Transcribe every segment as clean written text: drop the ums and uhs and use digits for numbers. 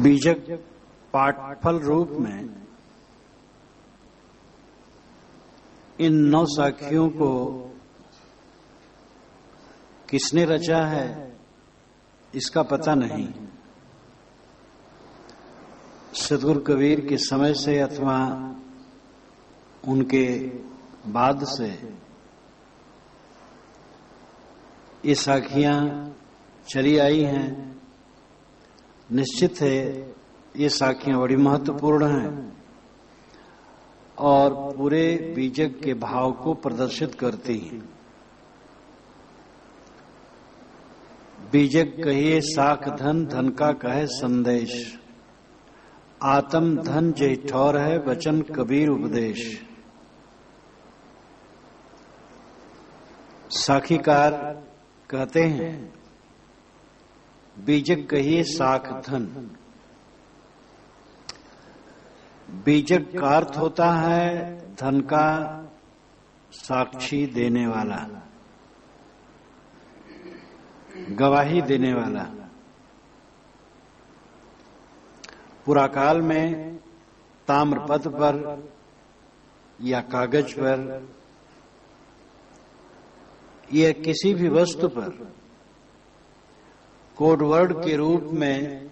बीजक पाठफल रूप में इन 9 साखियों को किसने रचा है इसका पता नहीं। सद्गुरु कबीर के समय से अथवा उनके बाद से ये साखियां चली आई हैं। निश्चित है ये साखियां बड़ी महत्वपूर्ण हैं और पूरे बीजक के भाव को प्रदर्शित करती हैं। बीजक कहिए साख धन, धन का कहे संदेश। आत्म धन जय ठौर है, वचन कबीर उपदेश। साखीकार कहते हैं बीजक कहिए साख धन। बीजक का अर्थ होता है धन का साक्षी देने वाला, गवाही देने वाला। पुराकाल में ताम्रपत्र पर या कागज पर या किसी भी वस्तु पर कोडवर्ड के रूप में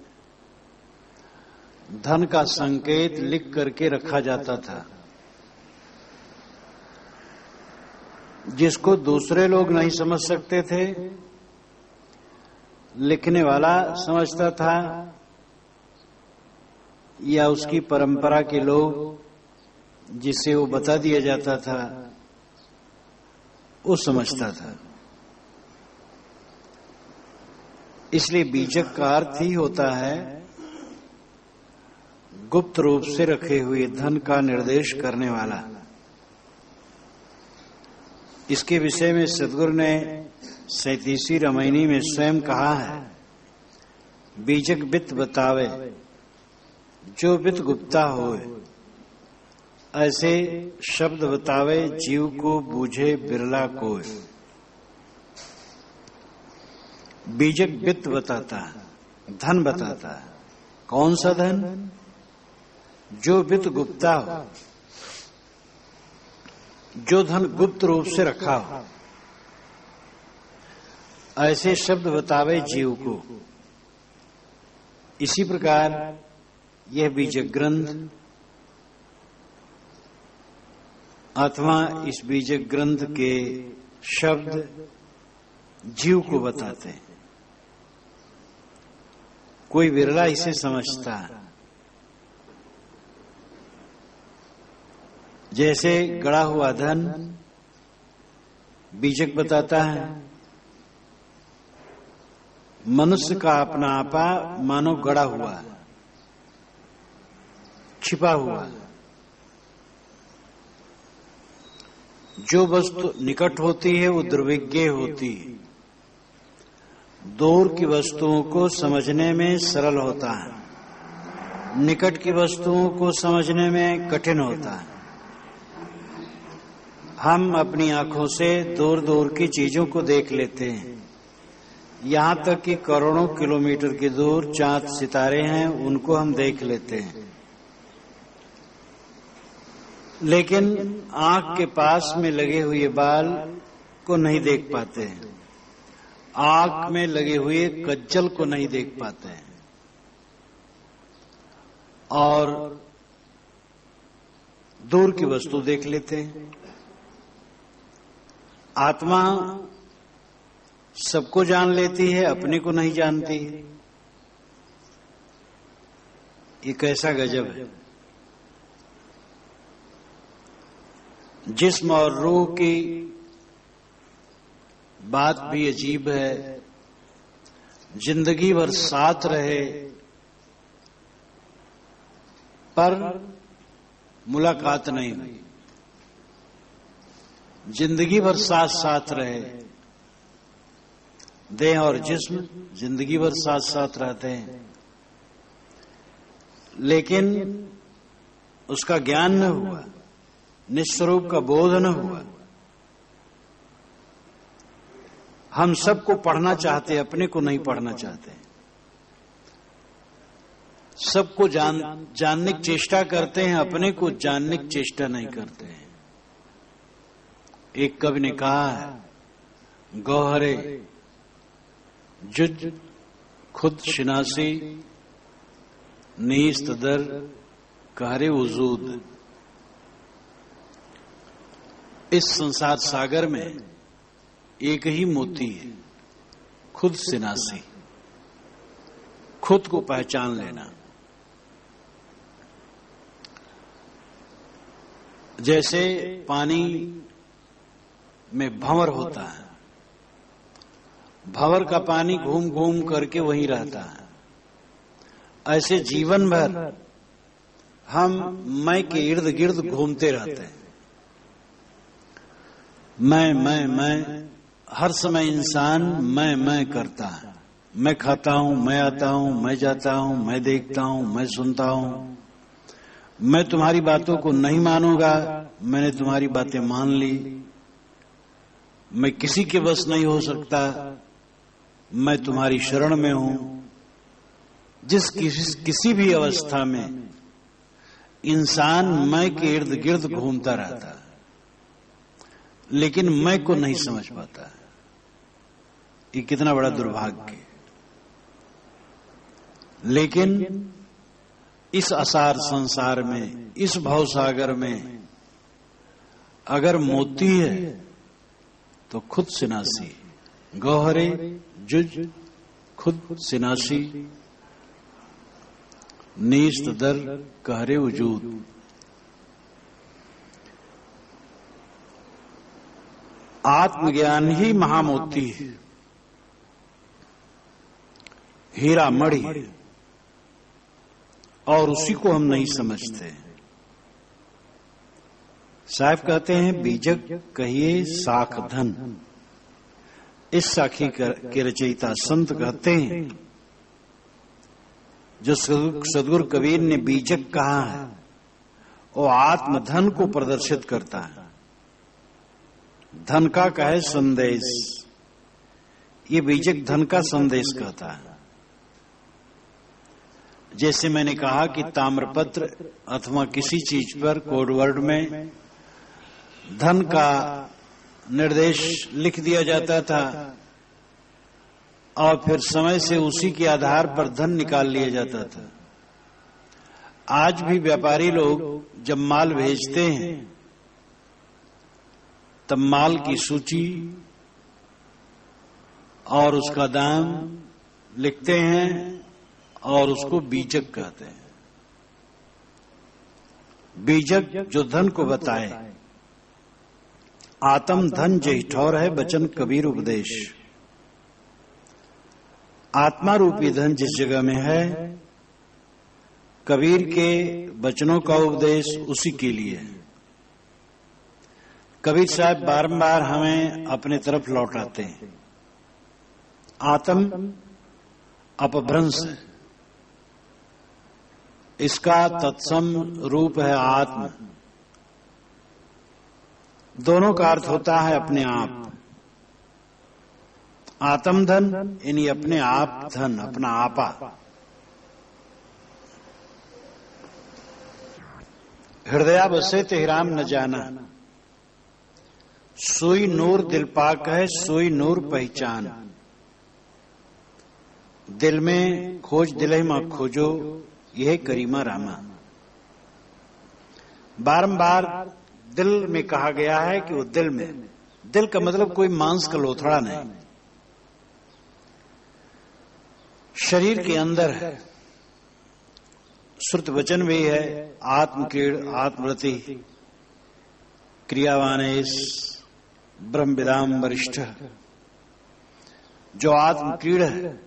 धन का संकेत लिख करके रखा जाता था, जिसको दूसरे लोग नहीं समझ सकते थे। लिखने वाला समझता था या उसकी परंपरा के लोग जिसे वो बता दिया जाता था वो समझता था। इसलिए बीजक का अर्थ ही होता है गुप्त रूप से रखे हुए धन का निर्देश करने वाला। इसके विषय में सद्गुरु ने 37वीं रामायणी में स्वयं कहा है, बीजक बित बतावे जो बित गुप्ता होए, ऐसे शब्द बतावे जीव को बूझे बिरला कोय। बीजक बित बताता है, धन बताता है। कौन सा धन? जो बित गुप्ता हो, जो धन गुप्त रूप से रखा हो, ऐसे शब्द बतावे जीव को। इसी प्रकार यह बीजक ग्रंथ अथवा इस बीजक ग्रंथ के शब्द जीव को बताते हैं। कोई विरला इसे समझता है। जैसे गड़ा हुआ धन बीजक बताता है, मनुष्य का अपना आपा मानो गड़ा हुआ, छिपा हुआ। जो वस्तु निकट होती है वो दुर्विज्ञ होती है, दूर की वस्तुओं को समझने में सरल होता है, निकट की वस्तुओं को समझने में कठिन होता है। हम अपनी आंखों से दूर दूर की चीजों को देख लेते हैं, यहां तक कि करोड़ों किलोमीटर की दूर चांद सितारे हैं उनको हम देख लेते हैं, लेकिन आंख के पास में लगे हुए बाल को नहीं देख पाते हैं, आंख में लगे हुए कज्जल को नहीं देख पाते हैं। और दूर की वस्तु देख लेते हैं। आत्मा सबको जान लेती है, अपने को नहीं जानती है। ये कैसा गजब है। जिस्म और रूह की बात भी अजीब है। जिंदगी भर साथ रहे पर मुलाकात नहीं हुई, जिंदगी भर साथ साथ रहे। देह और जिस्म जिंदगी भर साथ साथ रहते हैं, लेकिन उसका ज्ञान न हुआ, निस्वरूप का बोध न हुआ। हम सबको पढ़ना चाहते, अपने को नहीं पढ़ना चाहते। सबको जानने की चेष्टा करते हैं, अपने को जानने की चेष्टा नहीं करते हैं। एक कवि ने कहा है, गौहरे जुज खुद शिनासी नीस्त दर कहरे वजूद। इस संसार सागर में एक ही मोती है, खुद शिनासी, खुद को पहचान लेना। जैसे पानी में भंवर होता है, भंवर का पानी घूम घूम करके वहीं रहता है, ऐसे जीवन भर हम मैं के इर्द गिर्द घूमते रहते हैं। मैं हर समय इंसान मैं करता है। मैं खाता हूं, मैं आता हूं, मैं जाता हूं, मैं देखता हूं, मैं सुनता हूं, मैं तुम्हारी बातों को नहीं मानूंगा, मैंने तुम्हारी बातें मान ली, मैं किसी के बस नहीं हो सकता, मैं तुम्हारी शरण में हूं। किसी भी अवस्था में इंसान मैं के इर्द गिर्द घूमता रहता है, लेकिन मैं को नहीं समझ पाता है। ये कितना बड़ा दुर्भाग्य है। लेकिन इस असार संसार में, इस भवसागर में अगर मोती है तो खुद सिनासी, गौहरे जुज खुद सिनासी नीस्त दर कहरे वजूद। आत्मज्ञान ही महामोती है, हीरा मणि, और उसी को हम नहीं समझते। साहब कहते हैं, बीजक कहिए साख धन। इस साखी के रचयिता संत कहते हैं, जो सदगुरु कबीर ने बीजक कहा है वो आत्मधन को प्रदर्शित करता है। धन का कहे संदेश, ये बीजक धन का संदेश कहता है। जैसे मैंने कहा कि ताम्रपत्र अथवा किसी चीज पर कोडवर्ड में धन का निर्देश लिख दिया जाता था और फिर समय से उसी के आधार पर धन निकाल लिया जाता था। आज भी व्यापारी लोग जब माल भेजते हैं तब माल की सूची और उसका दाम लिखते हैं और उसको बीजक कहते हैं। बीजक जो धन को बताए। आत्म धन जही ठौर है बचन कबीर उपदेश। आत्मा रूपी धन जिस जगह में है, कबीर के वचनों का उपदेश उसी के लिए है। कबीर साहब बारंबार हमें अपने तरफ लौटाते हैं। आत्म अपभ्रंश है, इसका तत्सम रूप है आत्म। दोनों का अर्थ होता है अपने आप। आत्म धन यानी अपने आप धन, अपना आपा। हृदया बसे तेहराम न जाना, सोई नूर दिल पाक है, सोई नूर पहचान। दिल में खोज दिल में खोजो, यह करीमा रामा। बारंबार दिल में कहा गया है कि वो दिल में, दिल का मतलब कोई मांस का लोथड़ा नहीं, शरीर के अंदर है। श्रुत वचन भी है, आत्मकीड़ आत्मरति क्रियावानेश ब्रह्म विदाम वरिष्ठ। जो आत्मकीड़ है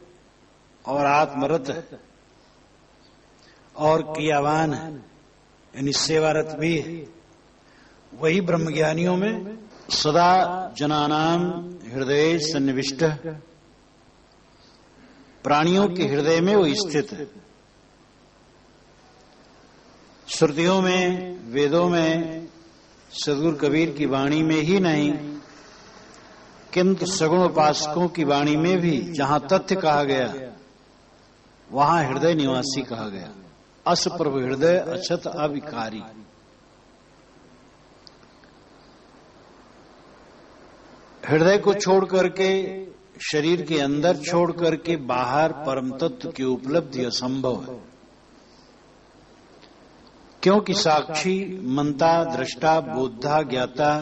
और आत्मरत है और क्रियावान है, यानी सेवारत भी है, वही ब्रह्मज्ञानियों में सदा जनानाम हृदय सन्निविष्ट, प्राणियों के हृदय में वो स्थित है। श्रुतियों में, वेदों में, सदगुरु कबीर की वाणी में ही नहीं किंतु सगुण उपासकों की वाणी में भी जहां तथ्य कहा गया वहां हृदय निवासी कहा गया। अस प्रभु हृदय अछत अविकारी। हृदय को छोड़ करके, शरीर के अंदर छोड़ करके बाहर परम तत्व की उपलब्धि असंभव है, क्योंकि साक्षी, मनता, दृष्टा, बोधा, ज्ञाता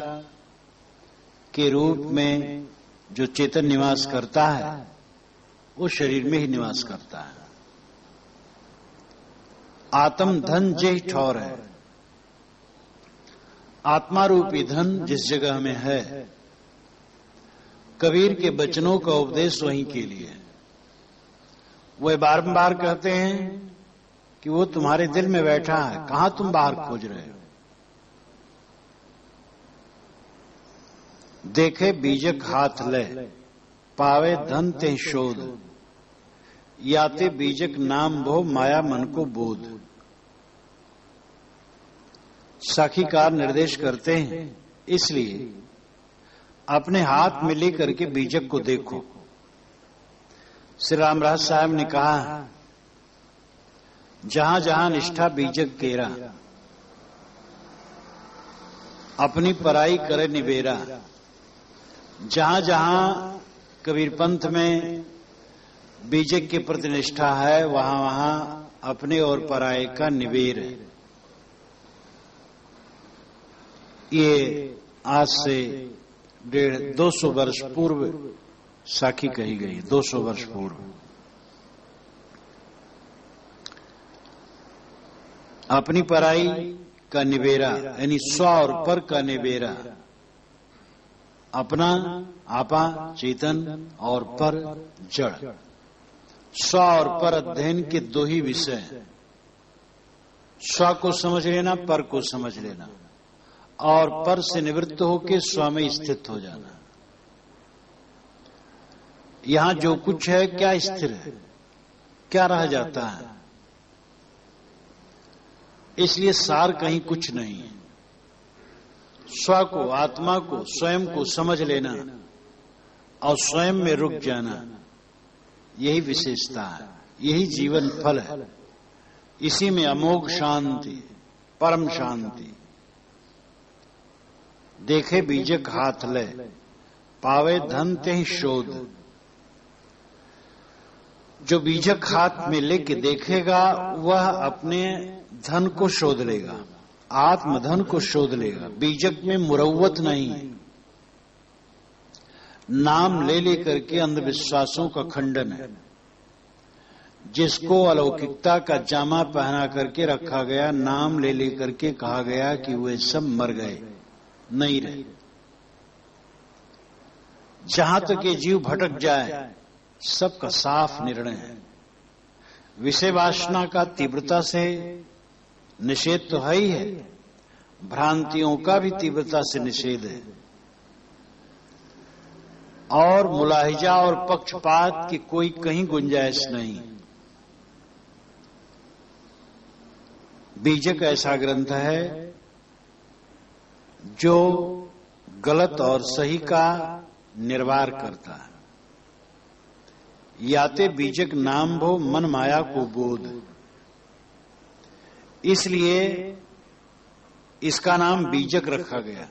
के रूप में जो चेतन निवास करता है वो शरीर में ही निवास करता है। आत्म धन जे ठौर है। आत्मा रूपी धन जिस जगह में है, कबीर के बचनों का उपदेश वहीं के लिए है। वह बारंबार कहते हैं कि वो तुम्हारे दिल में बैठा है, कहां तुम बाहर खोज रहे हो। देखे बीजक हाथ ले, पावे धन ते शोध, याते बीजक नाम भो, माया मन को बोध। साखीकार निर्देश करते हैं, इसलिए अपने हाथ में लेकर के बीजक को देखो। श्री रामराज साहब ने कहा, जहां जहां निष्ठा बीजक केरा, अपनी पराई करे निबेरा। जहां जहां कबीर पंथ में बीजक के प्रति निष्ठा है, वहां वहां अपने और पराये का निबेर है। ये आज से 200 वर्ष पूर्व साखी कही गई, 200 वर्ष पूर्व। अपनी पराई का निबेरा यानी स्व और पर का निबेरा। अपना आपा चेतन और पर जड़। स्व और पर अध्ययन के दो ही विषय, स्व को समझ लेना, पर को समझ लेना, और पर से निवृत्त होकर स्व में स्थित हो जाना। यहां जो कुछ है क्या स्थिर है, क्या रह जाता है। इसलिए सार कहीं कुछ नहीं है। स्व को, आत्मा को, स्वयं को समझ लेना और स्वयं में रुक जाना, यही विशेषता है, यही जीवन फल है। इसी में अमोघ शांति, परम शांति। देखे बीजक हाथ ले, पावे धन ते शोध। जो बीजक हाथ में लेके देखेगा वह अपने धन को शोध लेगा, आत्मधन को शोध लेगा। बीजक में मुरव्वत नहीं है। नाम ले लेकर के अंधविश्वासों का खंडन है। जिसको अलौकिकता का जामा पहना करके रखा गया, नाम ले लेकर के कहा गया कि वे सब मर गए, नहीं रहे। जहां तक ये जीव भटक जाए, सबका साफ निर्णय है। विषय वासना का तीव्रता से निषेध तो है ही है, भ्रांतियों का भी तीव्रता से निषेध है, और मुलाहिजा और पक्षपात की कोई कहीं गुंजाइश नहीं। बीजक ऐसा ग्रंथ है जो गलत और सही का निर्वार करता है। याते बीजक नाम भो, मन माया को बोध। इसलिए इसका नाम बीजक रखा गया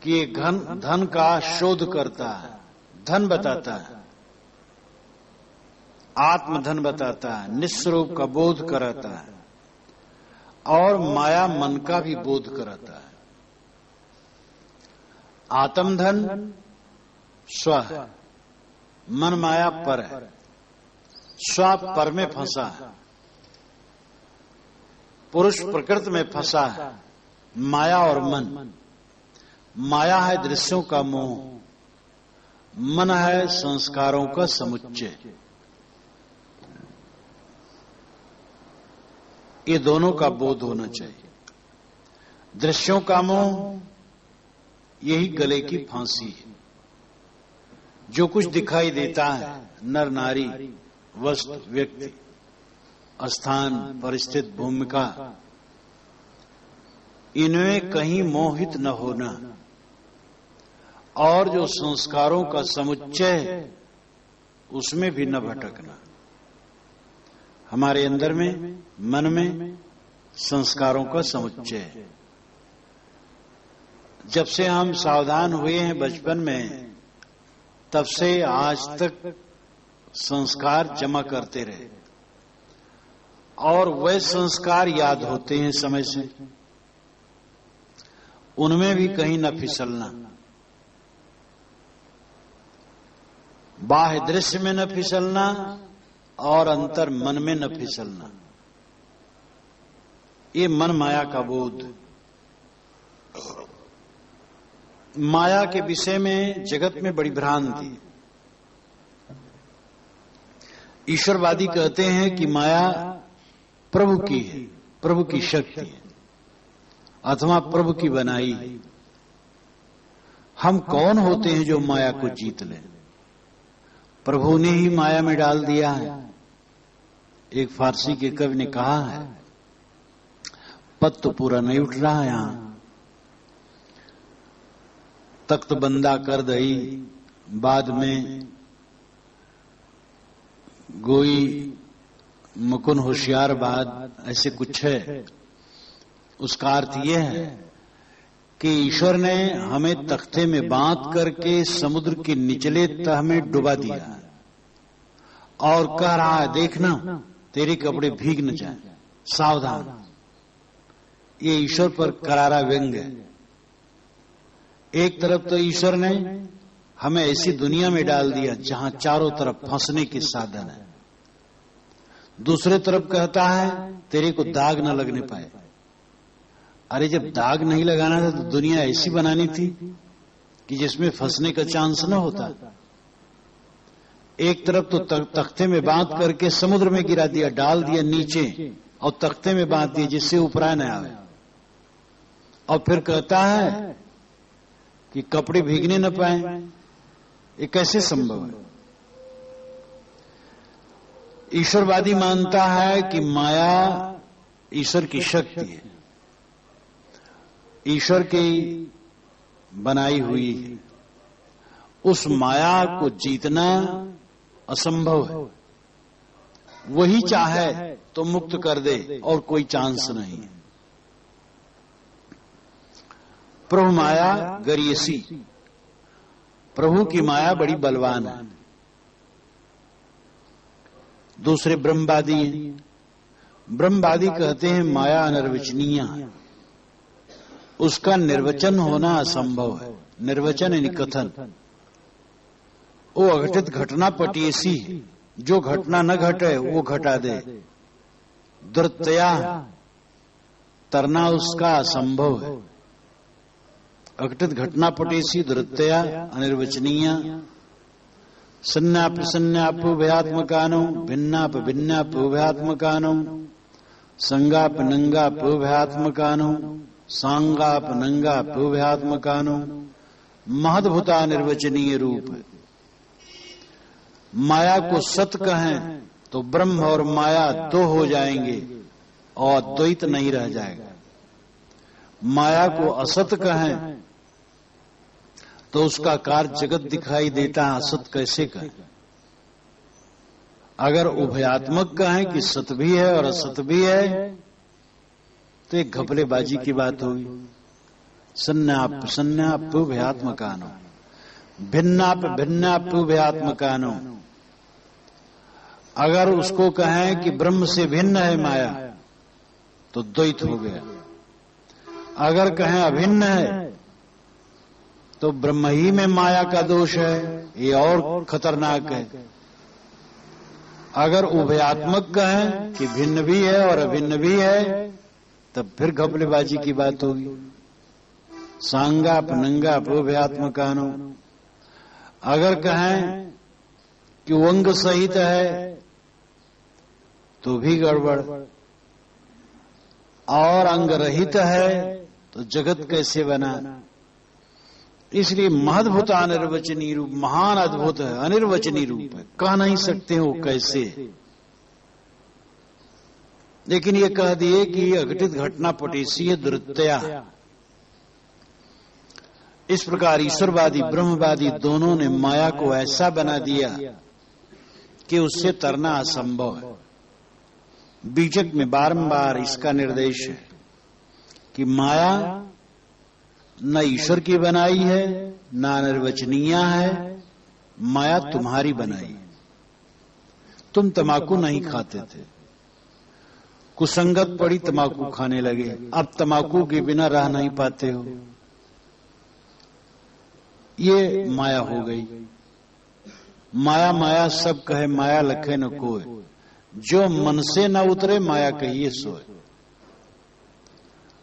कि ये धन का शोध करता है, धन बताता है, आत्मधन बताता है, निस्वरूप का बोध कराता है, और माया मन का भी बोध कराता है। आत्मधन स्व है, मन माया पर है। स्व पर में फंसा है, पुरुष प्रकृति में फंसा है। माया और मन, माया है दृश्यों का मोह, मन है संस्कारों का समुच्चय। ये दोनों का बोध होना चाहिए। दृश्यों का मोह यही गले की फांसी है। जो कुछ दिखाई देता है, नर नारी, वस्तु, व्यक्ति, स्थान, परिस्थिति, भूमिका, इनमें कहीं मोहित न होना, और जो संस्कारों का समुच्चय है उसमें भी न भटकना। हमारे अंदर में, मन में संस्कारों का समुच्चय है। जब से हम सावधान हुए हैं बचपन में, तब से आज तक संस्कार जमा करते रहे और वह संस्कार याद होते हैं समय से। उनमें भी कहीं न फिसलना, बाह्य दृश्य में न फिसलना और अंतर मन में न फिसलना। ये मन माया का बोध। माया के विषय में जगत में बड़ी भ्रांति। ईश्वरवादी कहते हैं कि माया प्रभु की है, प्रभु की शक्ति है अथवा प्रभु की बनाई है। हम कौन होते हैं जो माया को जीत लें? प्रभु ने ही माया में डाल दिया है। एक फारसी के कवि ने कहा है, पद तो पूरा नहीं उठ रहा है यहां। तख्त बंदा कर दई बाद में गोई मुकुन होशियार बाद, ऐसे कुछ है। उसका अर्थ यह है कि ईश्वर ने हमें तख्ते में बांध करके समुद्र के निचले तह में डुबा दिया है और कह रहा है, देखना तेरे कपड़े भीग न जाए, सावधान। ये ईश्वर पर करारा व्यंग है। एक तरफ तो ईश्वर ने हमें ऐसी दुनिया में डाल दिया जहां चारों तरफ फंसने के साधन है। दूसरे तरफ कहता है तेरे को दाग न लगने पाए। अरे जब दाग नहीं लगाना था तो दुनिया ऐसी बनानी थी कि जिसमें फंसने का चांस न होता। एक तरफ तो तख्ते में बांध करके समुद्र में गिरा दिया, डाल दिया नीचे और तख्ते में बांध दिया जिससे ऊपरा न आवे। और फिर कहता है कि कपड़े भीगने न पाए। ये कैसे संभव है? ईश्वरवादी मानता है कि माया ईश्वर की शक्ति है, ईश्वर की बनाई हुई है। उस माया को जीतना असंभव है। वही चाहे तो मुक्त कर दे और कोई चांस नहीं है। प्रभु माया गरियसी, प्रभु की माया बड़ी बलवान है। दूसरे ब्रह्मवादी हैं। ब्रह्मवादी कहते हैं माया अनिर्वचनीय है, उसका निर्वचन होना असंभव है। निर्वचन यानी कथन। वो अघटित घटना पटीसी है, जो घटना न घटे वो घटा दे। दुर्तया तरना उसका असंभव है। अघटित घटना पटेसी, दुर्तया, अनिर्वचनीय। सन्नाप सन्नापुभयात्मकानो, भिन्नाप भिन्नापुभयात्मकानो, संगाप नंगापुभयात्मकानो, सांगाप नंगापुभयात्मकानो। महद्भुता निर्वचनीय रूप है। माया को सत कहें तो ब्रह्म और माया दो हो जाएंगे और द्वैत नहीं रह जाएगा। माया को असत कहें तो उसका कार्य जगत दिखाई देता है, असत कैसे कहें? अगर उभयात्मक कहें कि सत भी है और असत भी है तो एक घपलेबाजी की बात होगी। सन्नाप सन्नापुभयात्मकानो, भिन्नाप भिन्नापुभयात्मकानो। अगर उसको कहें कि ब्रह्म से भिन्न है माया तो द्वैत हो गया। अगर कहें अभिन्न है तो ब्रह्म ही में माया का दोष है, ये और खतरनाक है। अगर उभयात्मक कहें कि भिन्न भी है और अभिन्न भी है तब फिर घपलेबाजी की बात होगी। सांगाप नंगाप उभयात्मकानो। अगर कहें कि वंग सहित है तो भी गड़बड़, और अंग रहित है तो जगत कैसे बना? इसलिए महद्भुत अनिर्वचनीय रूप, महान अद्भुत है, अनिर्वचनीय रूप है, कह नहीं सकते वो कैसे। लेकिन ये कह दिए कि अघटित घटना पटेसी है, दुर्तया। इस प्रकार ईश्वरवादी ब्रह्मवादी दोनों ने माया को ऐसा बना दिया कि उससे तरना असंभव है। बीजक में बारंबार इसका निर्देश है कि माया न ईश्वर की बनाई है, न निर्वचनीय है, माया तुम्हारी बनाई। तुम तमाकू नहीं खाते थे, कुसंगत पड़ी तमाकू खाने लगे, अब तमाकू के बिना रह नहीं पाते हो। ये माया हो गई। माया माया सब कहे, माया लखे न कोय, जो मन से न उतरे माया कहिए सोए।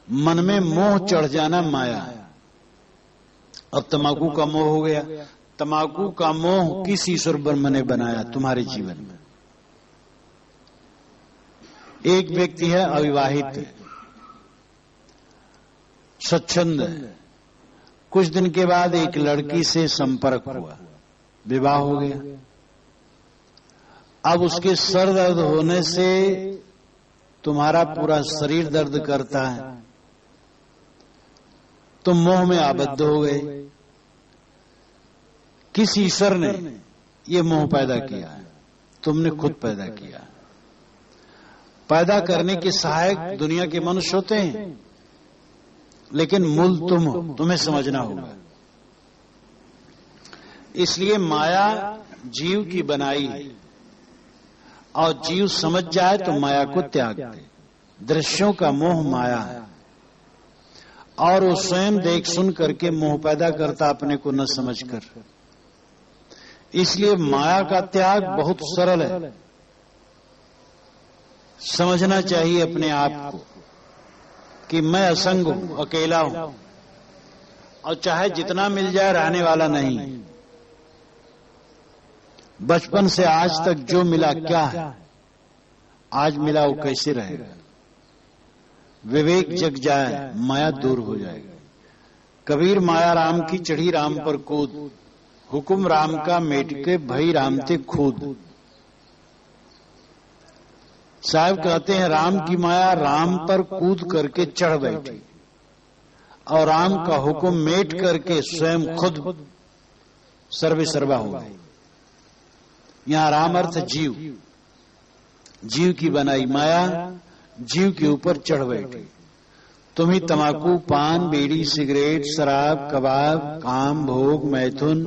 मन में मोह चढ़ जाना माया है। अब तमाकू का मोह हो गया। तमाकू का मोह किस ईश्वर ब्रह्म ने बनाया तुम्हारे जीवन में? एक व्यक्ति है अविवाहित, स्वच्छंद है, कुछ दिन के बाद एक लड़की से संपर्क हुआ, विवाह हो गया। अब उसके सर दर्द होने से तुम्हारा पूरा शरीर दर्द करता है, तुम मोह में आबद्ध हो गए। किस ईश्वर ने ये मोह पैदा किया है? तुमने खुद पैदा किया। पैदा करने के सहायक दुनिया के मनुष्य होते हैं, लेकिन मूल तुम हो, तुम्हें समझना होगा। इसलिए माया जीव की बनाई है, और जीव समझ जाए तो माया को त्याग दे। दृश्यों का मोह माया है, और वो स्वयं देख सुन करके मोह पैदा करता अपने को न समझकर। इसलिए माया का त्याग बहुत सरल है। समझना चाहिए अपने आप को कि मैं असंग हूं, अकेला हूं, और चाहे जितना मिल जाए रहने वाला नहीं। बचपन से आज तक जो मिला क्या है, आज मिला वो कैसे रहेगा? विवेक जग जाए, माया दूर हो जाएगी। कबीर माया राम की चढ़ी राम पर कूद, हुकुम राम का मेट के भई राम ते खूद। साहब कहते हैं राम की माया राम पर कूद करके चढ़ बैठी, और राम का हुक्म मेट करके स्वयं खुद सर्वे सर्वा हो गई। यहां राम अर्थ जीव, जीव की बनाई माया जीव के ऊपर चढ़ बैठी। तुम ही तमाकू, पान, बीड़ी, सिगरेट, शराब, कबाब, काम, भोग, मैथुन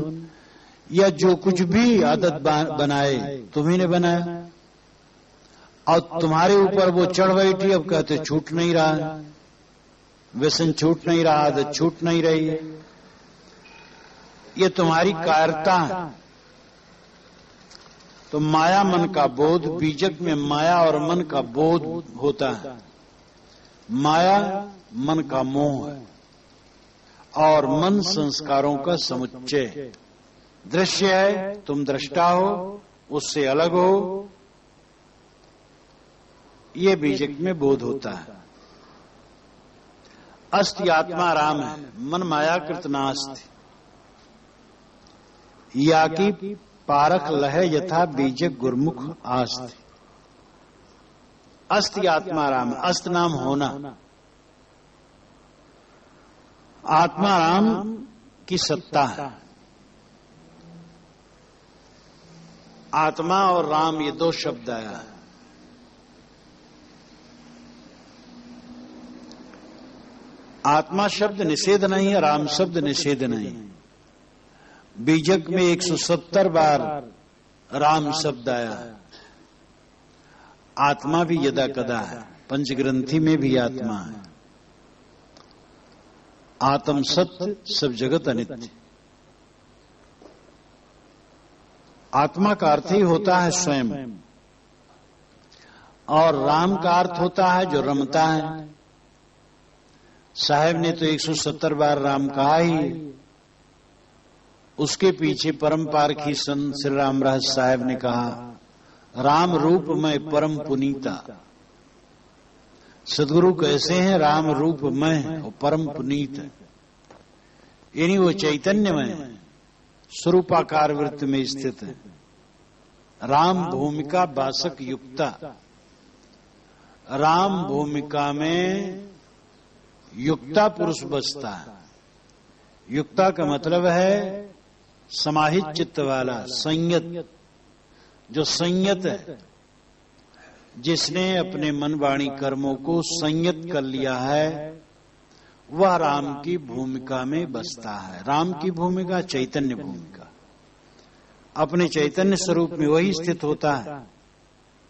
या जो कुछ भी आदत बनाए तुम्ही ने बनाया, और तुम्हारे ऊपर वो चढ़ बैठी। अब कहते छूट नहीं रहा, व्यसन छूट नहीं रहा, आदत छूट नहीं रही। ये तुम्हारी कायरता है। तो माया मन का बोध, बीजक में माया और मन का बोध होता है। माया मन का मोह है, और मन संस्कारों का समुच्चय। दृश्य है, तुम दृष्टा हो, उससे अलग हो, ये बीजक में बोध होता है। अस्ति आत्मा राम है, मन मायाकृत नास्ति। या की पारख लहे यथा बीजक गुरमुख आस्ति। अस्ति आत्मा राम, अस्त नाम होना। आत्मा राम की सत्ता है। आत्मा और राम ये दो शब्द आया है। आत्मा शब्द निषेध नहीं है, राम शब्द निषेध नहीं। बीजक में 170 बार राम शब्द आया है। आत्मा भी यदा कदा है, पंचग्रंथि में भी आत्मा है। आत्म सत्य, सब जगत अनित्य। आत्मा का अर्थ ही होता है स्वयं, और राम का अर्थ होता है जो रमता है। साहब ने तो 170 बार राम कहा ही। उसके पीछे परम पारखी संत श्री राम रहस्य साहब ने कहा, राम रूप में परम पुनीता। सदगुरु कैसे हैं? राम रूप में और परम पुनीत है। यानी वो चैतन्य में स्वरूपाकार वृत्ति में स्थित है। राम भूमिका बासक युक्ता। राम भूमिका में युक्ता पुरुष बसता है। युक्ता का मतलब है समाहित चित्त वाला, संयत। जो संयत है जिसने अपने मन वाणी कर्मों को संयत कर लिया है वह राम की भूमिका में बसता है। राम की भूमिका चैतन्य भूमिका, अपने चैतन्य स्वरूप में वही स्थित होता है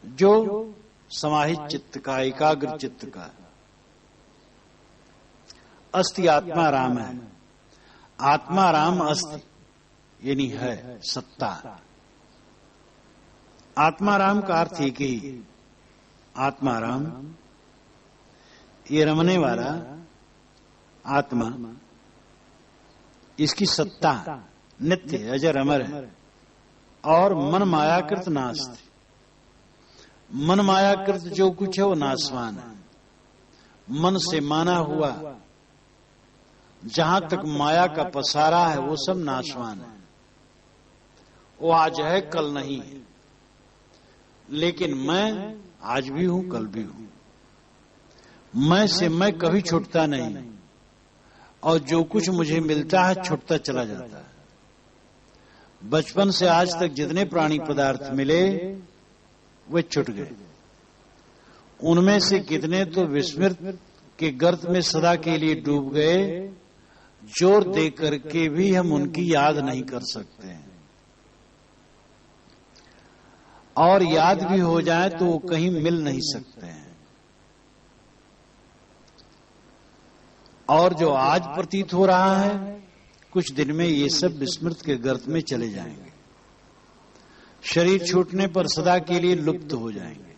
जो समाहित चित्त का, एकाग्र चित्त का। अस्ति आत्मा राम है, आत्मा राम अस्ति यानी है, सत्ता। आत्मा राम का अर्थ एक ही, आत्मा राम, ये रमने वाला आत्मा, इसकी सत्ता नित्य है, अजर अमर है। और मन मायाकृत नास्ति, मन मायाकृत जो कुछ है वो नाशवान है। मन से माना हुआ जहां तक माया का पसारा है वो सब नाशवान है। वो आज है कल नहीं है, लेकिन मैं आज भी हूं कल भी हूं। मैं से मैं कभी छूटता नहीं, और जो कुछ मुझे मिलता है छूटता चला जाता है। बचपन से आज तक जितने प्राणी पदार्थ मिले वे छूट गए। उनमें से कितने तो विस्मृत के गर्त में सदा के लिए डूब गए, जोर दे करके भी हम उनकी याद नहीं कर सकते हैं। और याद भी हो जाए तो वो कहीं मिल नहीं सकते हैं। और जो आज प्रतीत हो रहा है, कुछ दिन में ये सब विस्मृत के गर्त में चले जाएंगे। शरीर छूटने पर सदा के लिए लुप्त हो जाएंगे।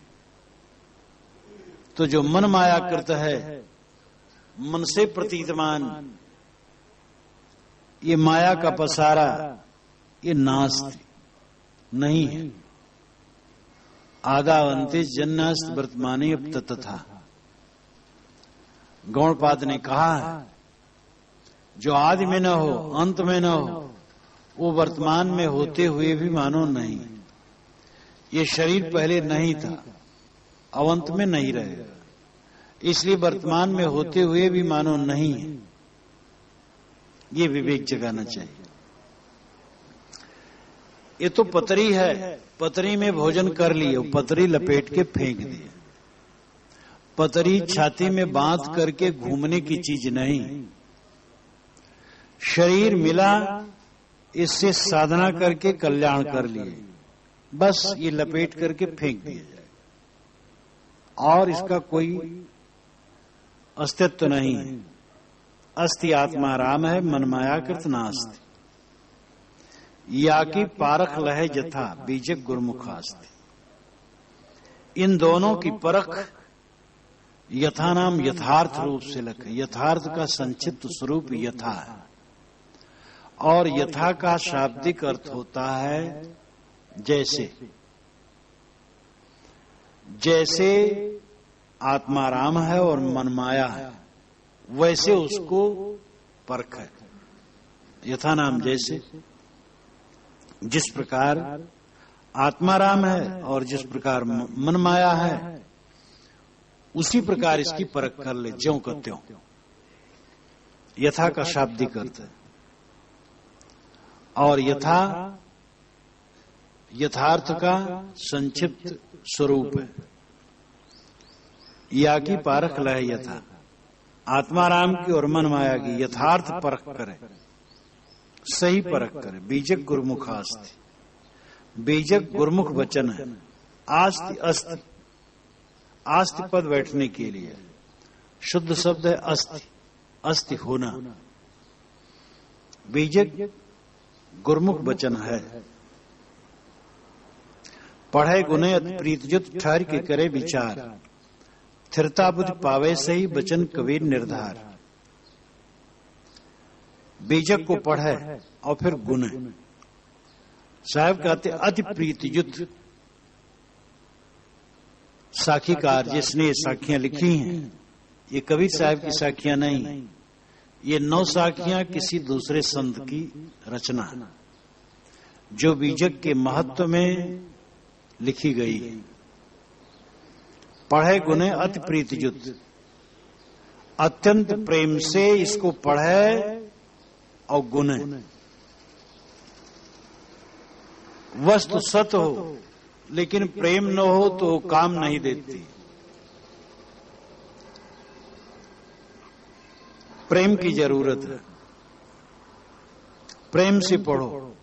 तो जो मन माया कृत है, मन से प्रतीतमान ये माया का पसारा, ये नास्ति नहीं है। आदावंते जन्नास्त वर्तमानी अब तथा गौड़पाद ने कहा है, जो आदि में न हो, अंत में न हो, वो वर्तमान में होते हुए भी मानो नहीं। ये शरीर पहले नहीं था, अवंत में नहीं रहेगा, इसलिए वर्तमान में होते हुए भी मानो नहीं है। ये विवेक जगाना चाहिए। ये तो पतरी है, पतरी में भोजन कर लिए, पतरी लपेट के फेंक दिए। पतरी छाती में बांध करके घूमने की चीज नहीं। शरीर मिला, इससे साधना करके कल्याण कर लिए, बस ये लपेट करके फेंक दिया जाए, और इसका कोई अस्तित्व नहीं है। अस्ति आत्मा राम है, मन मायाकृत नास्ति। या की पारख लहे जथा बीजक गुरुमुखास्ति। इन दोनों की परख यथा नाम यथार्थ रूप से लखे। यथार्थ का संक्षिप्त स्वरूप यथा है, और यथा का शाब्दिक अर्थ होता है जैसे। जैसे आत्मा राम है और मन माया है, वैसे उसको परख है। यथा नाम जैसे, जिस प्रकार आत्मा राम है और जिस प्रकार मन माया है, उसी प्रकार इसकी परख कर ले, ज्यों का त्यों। यथा का शाब्दिक अर्थ है, और यथा यथार्थ का संक्षिप्त स्वरूप है। या की पारख लय यथा, आत्मा राम की और मन माया की यथार्थ परख करे, सही परख करे। बीजक गुरुमुखास्ति, बीजक गुरुमुख वचन है। आस्ति अस्ति, आस्ति पद बैठने के लिए शुद्ध शब्द है अस्ति, अस्ति होना। बीजक गुरुमुख वचन है। पढ़े गुने अति प्रीतयुत ठहर के करे विचार, स्थिरता बुद्धि पावे सही वचन कबीर निर्धार। बीजक को पढ़े और फिर गुने। साहब कहते अति प्रीतयुत, साखीकार जिसने साखियां लिखी हैं, ये कबीर साहब की साखियां नहीं, ये 9 साखियां किसी दूसरे संत की रचना, जो बीजक के महत्व में लिखी गई है। पढ़े गुने अति प्रीतयुत, अत्यंत प्रेम से इसको पढ़े और गुने। वस्तु सत हो, लेकिन प्रेम न हो तो काम नहीं देती। प्रेम की जरूरत है। प्रेम से पढ़ो,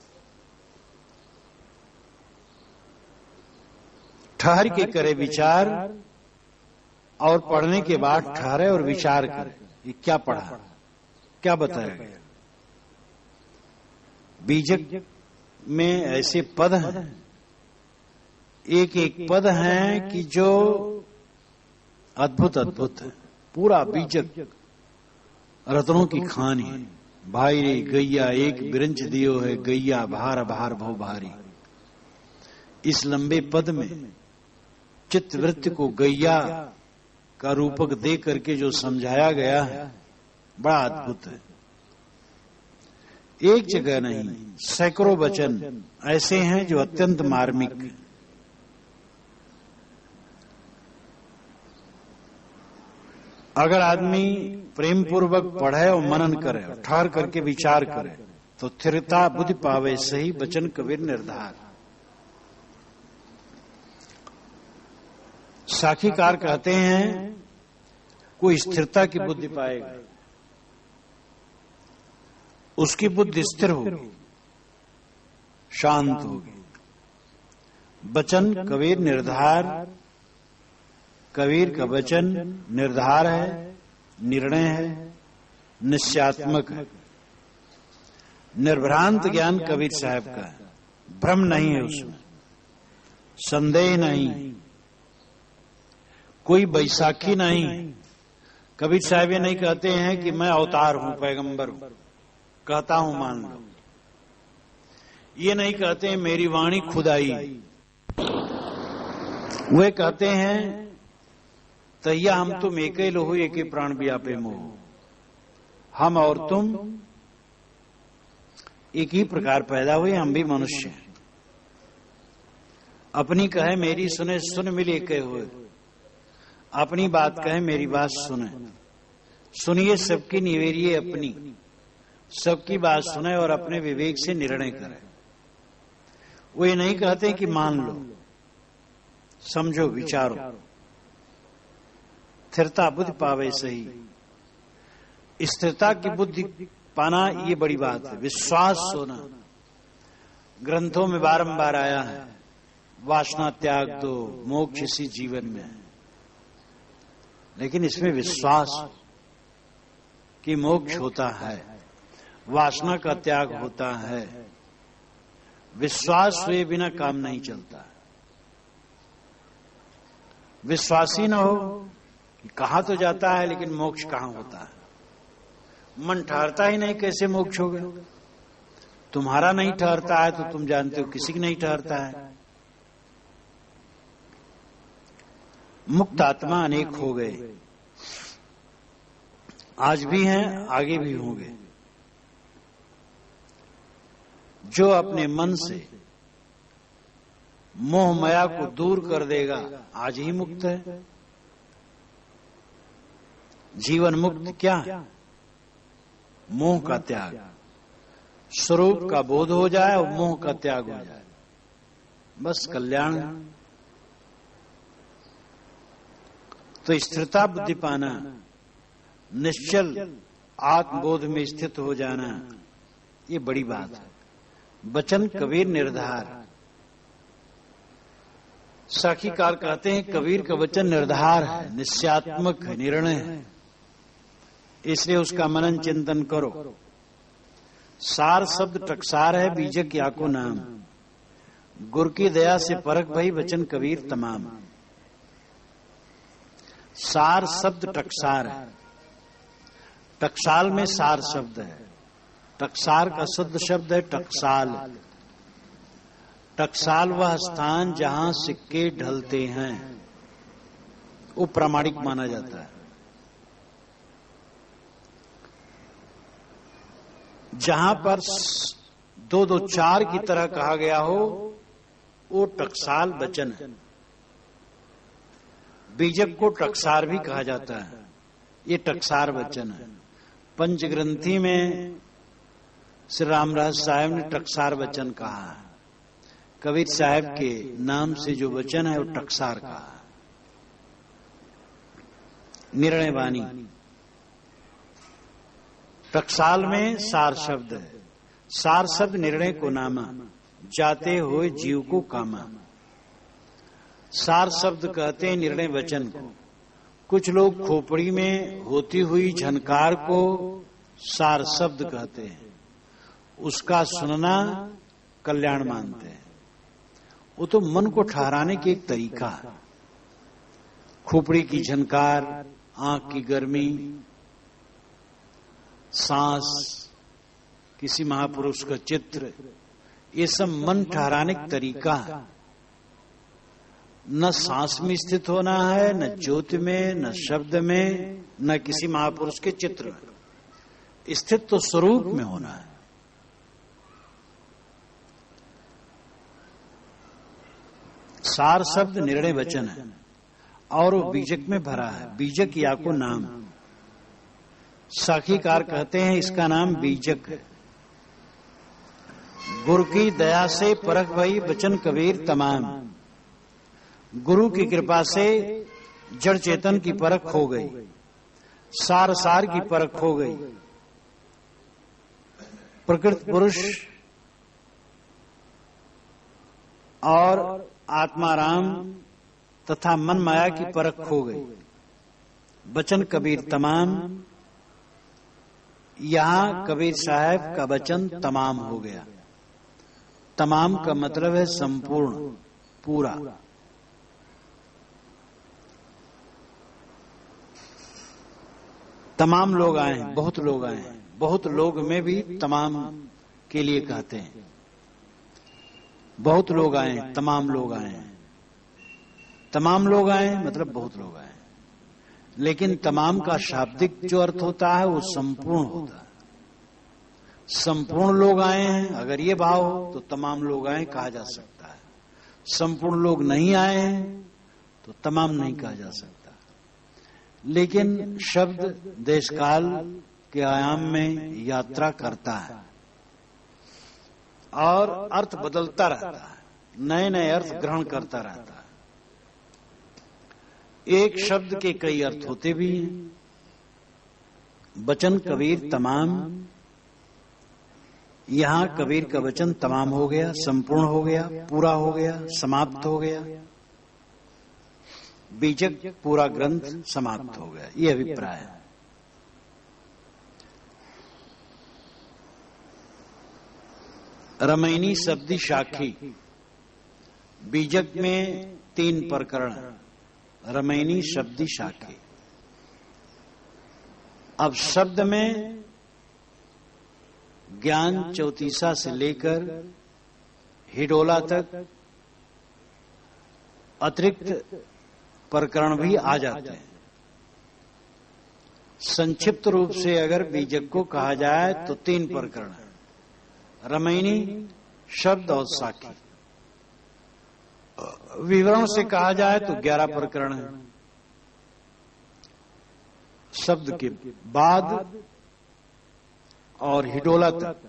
ठहर के करे विचार, और पढ़ने के बाद ठहरे और विचार करे ये क्या पढ़ा, क्या बताया गया। बीजक में ऐसे पद हैं, एक एक पद हैं कि जो अद्भुत अद्भुत है। पूरा बीजक रत्नों की खान है। भाई रे गैया एक बिरंज दियो है, गैया भार भार भो भारी। इस लंबे पद में चित्तवृत्ति को गैया का रूपक दे करके जो समझाया गया है बड़ा अद्भुत है। एक जगह नहीं, सैकड़ों वचन ऐसे हैं जो अत्यंत मार्मिक हैं। अगर आदमी प्रेम पूर्वक पढ़े और मनन करे और ठहर करके विचार करे तो स्थिरता बुद्धि पावे, सही वचन कबीर निर्धार। साखीकार कहते हैं कोई स्थिरता की बुद्धि पाएगा, उसकी बुद्धि स्थिर होगी, शांत होगी। वचन कबीर निर्धार, कबीर का वचन निर्धार है, निर्णय है, निश्चयात्मक है। निर्भ्रांत ज्ञान कबीर साहब का है, भ्रम नहीं है उसमें, संदेह नहीं, कोई बैसाखी नहीं। कबीर साहब ये नहीं कहते हैं कि मैं अवतार हूं, पैगंबर हूं, कहता हूं मान लो। ये नहीं कहते हैं मेरी वाणी खुदाई। वे कहते हैं तैया हम तुम एक ही लोहो एक ही प्राण व्यापे मोह। हम और तुम एक ही प्रकार पैदा हुए, हम भी मनुष्य हैं। अपनी कहे मेरी सुने, सुन मिल एक हुए। अपनी बात कहे मेरी बात सुने, सुनिए सबकी निवेरिए अपनी। सबकी बात सुने और अपने विवेक से निर्णय करें। वो ये नहीं कहते कि मान लो, समझो, विचारो। स्थिरता बुद्धि पावे, सही स्थिरता की बुद्धि पाना ये बड़ी बात है। विश्वास होना ग्रंथों में बारंबार आया है, वासना त्याग दो, मोक्ष इसी जीवन में है। लेकिन इसमें विश्वास कि मोक्ष होता है, वासना का त्याग होता है। विश्वास हुए बिना काम नहीं चलता। विश्वासी न हो, कहा तो जाता है लेकिन मोक्ष कहां होता है। मन ठहरता ही नहीं, कैसे मोक्ष होगा। तुम्हारा नहीं ठहरता है तो तुम जानते हो किसी की नहीं ठहरता है। मुक्त आत्मा अनेक हो गए, आज भी हैं, आगे भी होंगे। जो अपने मन से मोह माया को दूर कर देगा आज ही मुक्त है। जीवन मुक्त क्या? मोह का त्याग। स्वरूप का बोध हो जाए और मोह का त्याग हो जाए, बस कल्याण। तो स्थिरता बुद्धि पाना, निश्चल आत्मबोध में स्थित हो जाना, ये बड़ी बात है। वचन कबीर निर्धार। साखीकार कहते हैं कबीर का वचन निर्धार है, निश्चयात्मक है, निर्णय है। इसलिए उसका मनन चिंतन करो। सार शब्द टकसार है, बीजक या को नाम। गुर की दया से परख भई वचन कबीर तमाम। सार शब्द टकसार है, टकसाल में सार शब्द है। टकसार का शुद्ध शब्द है टकसाल। टकसाल वह स्थान जहां सिक्के ढलते हैं, वो प्रामाणिक माना जाता है। जहां पर 2-2-4 की तरह कहा गया हो, वो टकसाल वचन है। बीजक को टकसार भी कहा जाता है, ये टकसार वचन है। पंचग्रंथी में श्री राम रहस्य साहब ने टकसार वचन कहा है। कबीर साहब के नाम से जो वचन है वो टकसार का है, निर्णय वाणी। टकसाल में सार शब्द है। सार शब्द निर्णय को नामा, जाते हुए जीव को कामा। सार शब्द कहते हैं निर्णय वचन को। कुछ लोग खोपड़ी में होती हुई झनकार को सार शब्द कहते हैं, उसका सुनना कल्याण मानते हैं। वो तो मन को ठहराने की एक तरीका है। खोपड़ी की झनकार, आंख की गर्मी, सांस, किसी महापुरुष का चित्र, ये सब मन ठहराने का तरीका है। न सांस में स्थित होना है, न ज्योति में, न शब्द में, न किसी महापुरुष के चित्र में। स्थित तो स्वरूप में होना है। सार शब्द निर्णय वचन है और वो बीजक में भरा है। बीजक या को नाम साखीकार कहते हैं, इसका नाम बीजक है। गुरु की दया से परख भई वचन कबीर तमाम। गुरु की कृपा से जड़ चेतन की परख हो गई, सार सार की परख हो गई। प्रकृत पुरुष और आत्माराम तथा मन माया की परख हो गई। वचन कबीर तमाम, यहां कबीर साहब का वचन तमाम हो गया। तमाम का मतलब है संपूर्ण, पूरा। तमाम लोग आए हैं, बहुत लोग आए हैं। बहुत लोग में भी तमाम के लिए कहते हैं। बहुत लोग आए हैं, तमाम लोग आए हैं। तमाम लोग आए हैं मतलब बहुत लोग आए हैं। लेकिन तमाम का शाब्दिक जो अर्थ होता है वो संपूर्ण होता है। संपूर्ण लोग आए हैं, अगर ये भाव हो तो तमाम लोग आए कहा जा सकता है। संपूर्ण लोग नहीं आए हैं तो तमाम नहीं कहा जा सकता। लेकिन शब्द देश काल के आयाम में यात्रा करता है और अर्थ बदलता रहता है, नए नए अर्थ ग्रहण करता रहता है। एक शब्द के कई अर्थ होते भी हैं। वचन कबीर तमाम, यहां कबीर का वचन तमाम हो गया, संपूर्ण हो गया, पूरा हो गया, समाप्त हो गया। बीजक पूरा ग्रंथ समाप्त हो गया, ये अभिप्राय है। रमैनी शब्दी शाखी, बीजक में 3 प्रकरण। रमैनी शब्दी शाखी। अब शब्द में ज्ञान चौतीसा से लेकर हिडोला तक अतिरिक्त प्रकरण भी आ जाते हैं। संक्षिप्त रूप से अगर बीजक को कहा जाए तो 3 प्रकरण है, रमैनी, शब्द और साखी। विवरण से कहा जाए तो 11 प्रकरण है। शब्द के बाद और हिडोला तक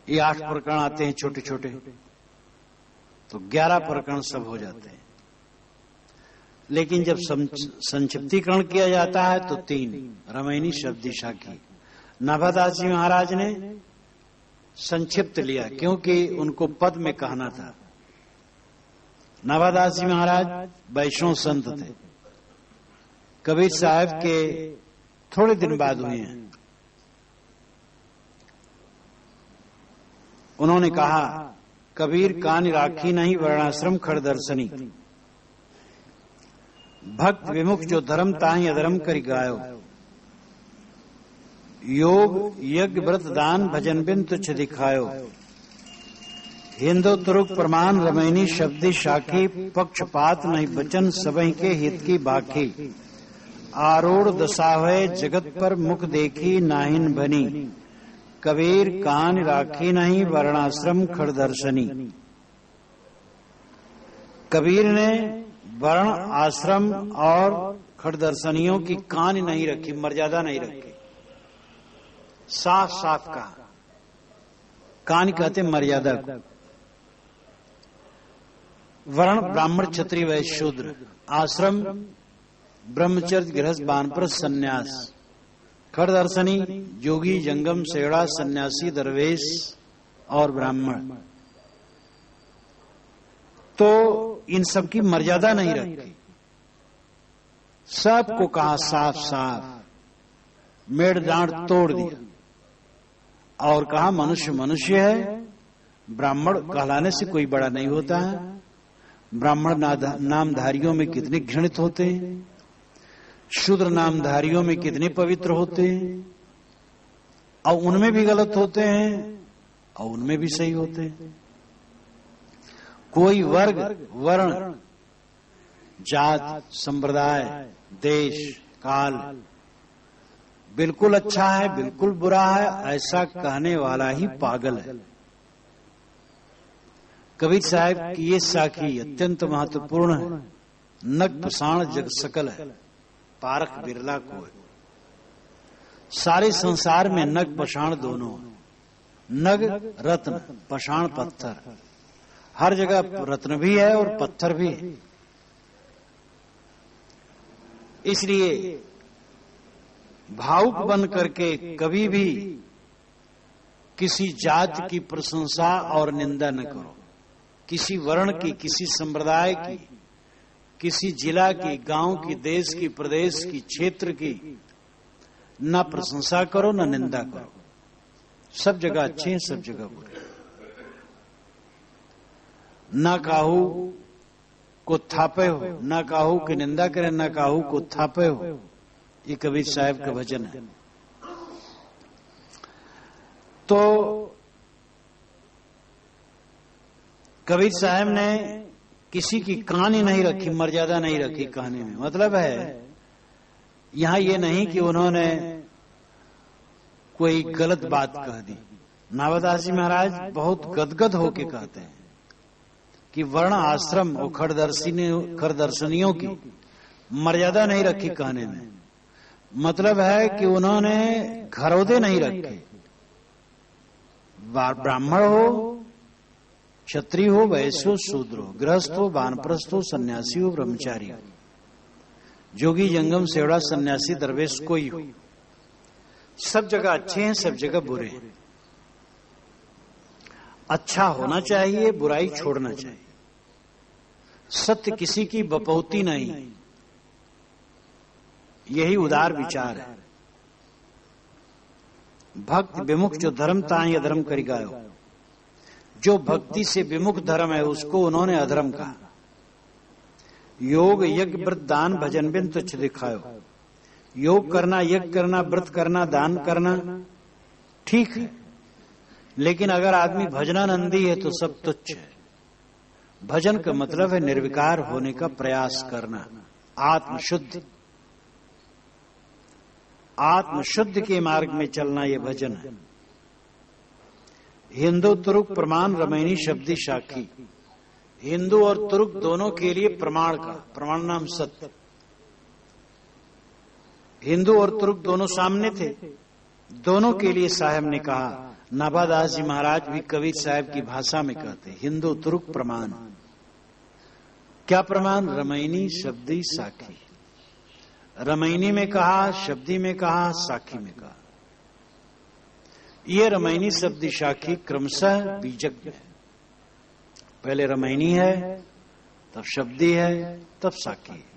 ये 8 प्रकरण आते हैं छोटे छोटे, तो 11 प्रकरण सब हो जाते हैं। लेकिन जब संक्षिप्तीकरण किया जाता है तो 3, रमैनी, शब्दी, शाखी। नाभादास जी महाराज ने संक्षिप्त लिया क्योंकि उनको पद में कहना था। नाभादास जी महाराज वैष्णव संत थे, कबीर साहब के थोड़े दिन बाद हुए हैं। उन्होंने कहा, कबीर कान राखी नहीं वर्णाश्रम खड़ दर्शनी। भक्त विमुख जो धर्म ताहि अधर्म करि गायो। योग यज्ञ व्रत दान भजन बिन तुच्छ दिखायो। हिंदू तुरुक प्रमाण रमैनी शब्दी शाखी। पक्षपात नहीं बचन सबहि के हित की बाखी। आरूढ़ दशावे जगत पर मुख देखी नाहिन बनी। कबीर कान राखी नहीं वर्णाश्रम खड़ दर्शनी। कबीर ने वर्ण, आश्रम और खड़ दर्शनियों की कान नहीं रखी, मर्यादा नहीं रखी। साफ साफ कहा, कान कहते मर्यादा को। वर्ण ब्राह्मण क्षत्रिय वैश्य शूद्र, आश्रम ब्रह्मचर्य गृहस्थ वानप्रस्थ सन्यास, खड़दर्शनी योगी जंगम सेड़ा सन्यासी दरवेश और ब्राह्मण। तो इन सब की मर्यादा नहीं रखी, सबको कहा साफ साफ, मेड़ डांट तोड़ दिया और कहा मनुष्य मनुष्य है, ब्राह्मण कहलाने से कोई बड़ा नहीं होता है। ब्राह्मण नामधारियों में कितने घृणित होते हैं, शूद्र नामधारियों में कितने पवित्र होते हैं, और उनमें भी गलत होते हैं और उनमें भी सही होते हैं। कोई वर्ग वर्ण जात संप्रदाय देश काल बिल्कुल अच्छा है बिल्कुल बुरा है ऐसा कहने वाला ही पागल है। कबीर साहब की ये साखी अत्यंत महत्वपूर्ण है। नग पसाण जग सकल है, पारख बिरला को है। सारे संसार में नग पसाण दोनों, नग रत्न पसाण पत्थर, हर जगह रत्न भी है और पत्थर भी है। इसलिए भावुक बन करके कभी भी किसी जात की प्रशंसा और निंदा न करो, किसी वर्ण की, किसी संप्रदाय की, किसी जिला की, गांव की, देश की, प्रदेश की, क्षेत्र की न प्रशंसा करो न निंदा करो। सब जगह अच्छे हैं, सब जगह बुरे। न काहू को थापे हो, न काहू की निंदा करे, न काहू को थापे हो। ये कबीर साहब का भजन है। तो कबीर साहब ने किसी की कहानी नहीं रखी, मर्यादा नहीं रखी कहानी में। मतलब है यहां ये नहीं कि उन्होंने कोई गलत बात कह दी। नाभादास जी महाराज बहुत गदगद होके कहते हैं कि वर्ण आश्रम और खड़दर्शनियों की मर्यादा नहीं रखी कहने में। मतलब है कि उन्होंने घरौदे नहीं रखे। ब्राह्मण हो, क्षत्रिय हो, वैश्य हो, शूद्र हो, गृहस्थ हो, वानप्रस्थ हो, सन्यासी हो, ब्रह्मचारी हो, जोगी जंगम सेवड़ा सन्यासी दरवेश कोई हो, सब जगह अच्छे हैं, सब जगह बुरे हैं। अच्छा होना चाहिए, बुराई छोड़ना चाहिए। सत्य किसी की बपौती नहीं, यही उदार विचार है। भक्त विमुख जो धर्म ताहि अधर्म करी गायो। जो भक्ति से विमुख धर्म है उसको उन्होंने अधर्म कहा। योग यज्ञ व्रत दान भजन बिन तुच्छ दिखायो। योग करना, यज्ञ करना, व्रत करना, दान करना ठीक है, लेकिन अगर आदमी भजनानंदी है तो सब तुच्छ है। भजन का मतलब है निर्विकार होने का प्रयास करना, आत्मशुद्ध, आत्मशुद्ध के मार्ग में चलना, यह भजन है। हिंदू तुरुक प्रमाण रमैनी शब्दी साखी। हिंदू और तुरुक दोनों के लिए प्रमाण का, प्रमाण नाम सत्य। हिंदू और तुरुक दोनों सामने थे, दोनों के लिए साहब ने कहा। नाभादास जी महाराज भी कबीर साहब की भाषा में कहते हिंदू तुरुक प्रमाण। क्या प्रमाण? रमैनी शब्दी साखी। रमैनी में कहा, शब्दी में कहा, साखी में कहा। ये रमैनी शब्दी साखी क्रमशः बीजक है। पहले रमैनी है, तब शब्दी है, तब साखी है।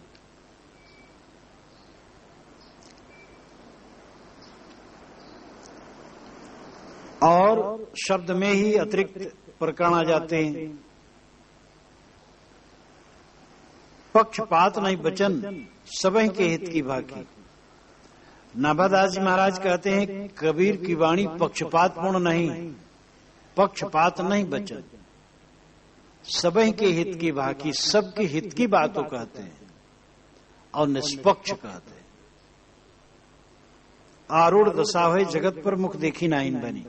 और शब्द में ही अतिरिक्त प्रकरण आ जाते हैं। पक्षपात नहीं वचन, सबहीं के हित की भाकी। नाभादास जी महाराज कहते हैं कबीर की वाणी पक्षपातपूर्ण नहीं, पक्षपात नहीं वचन, सबहीं के हित की भाकी। सबके हित की बातों कहते हैं और निष्पक्ष कहते हैं। आरूढ़ दशा है जगत पर मुख देखी नाइन बनी।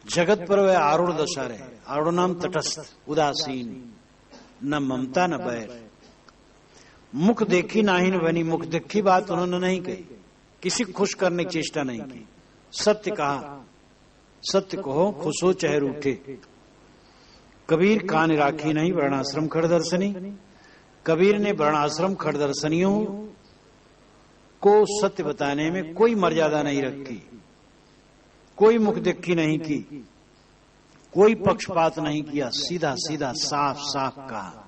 जगत पर वह आरूढ़ दशा रहे। आरूढ़ नाम तटस्थ, उदासीन, न ममता न बैर। मुख देखी नाहीन बनी, मुख देखी बात उन्होंने नहीं कही, किसी को खुश करने की चेष्टा नहीं की। सत्य कहा, सत्य कहो खुश हो चाहे रूठे। कबीर कान राखी नहीं वर्णाश्रम खड़दर्शनी। कबीर ने वर्णाश्रम खड़दर्शनियों को सत्य बताने में कोई मर्यादा नहीं रखी, कोई मुख देखी नहीं की, कोई पक्षपात नहीं किया, सीधा सीधा साफ साफ कहा।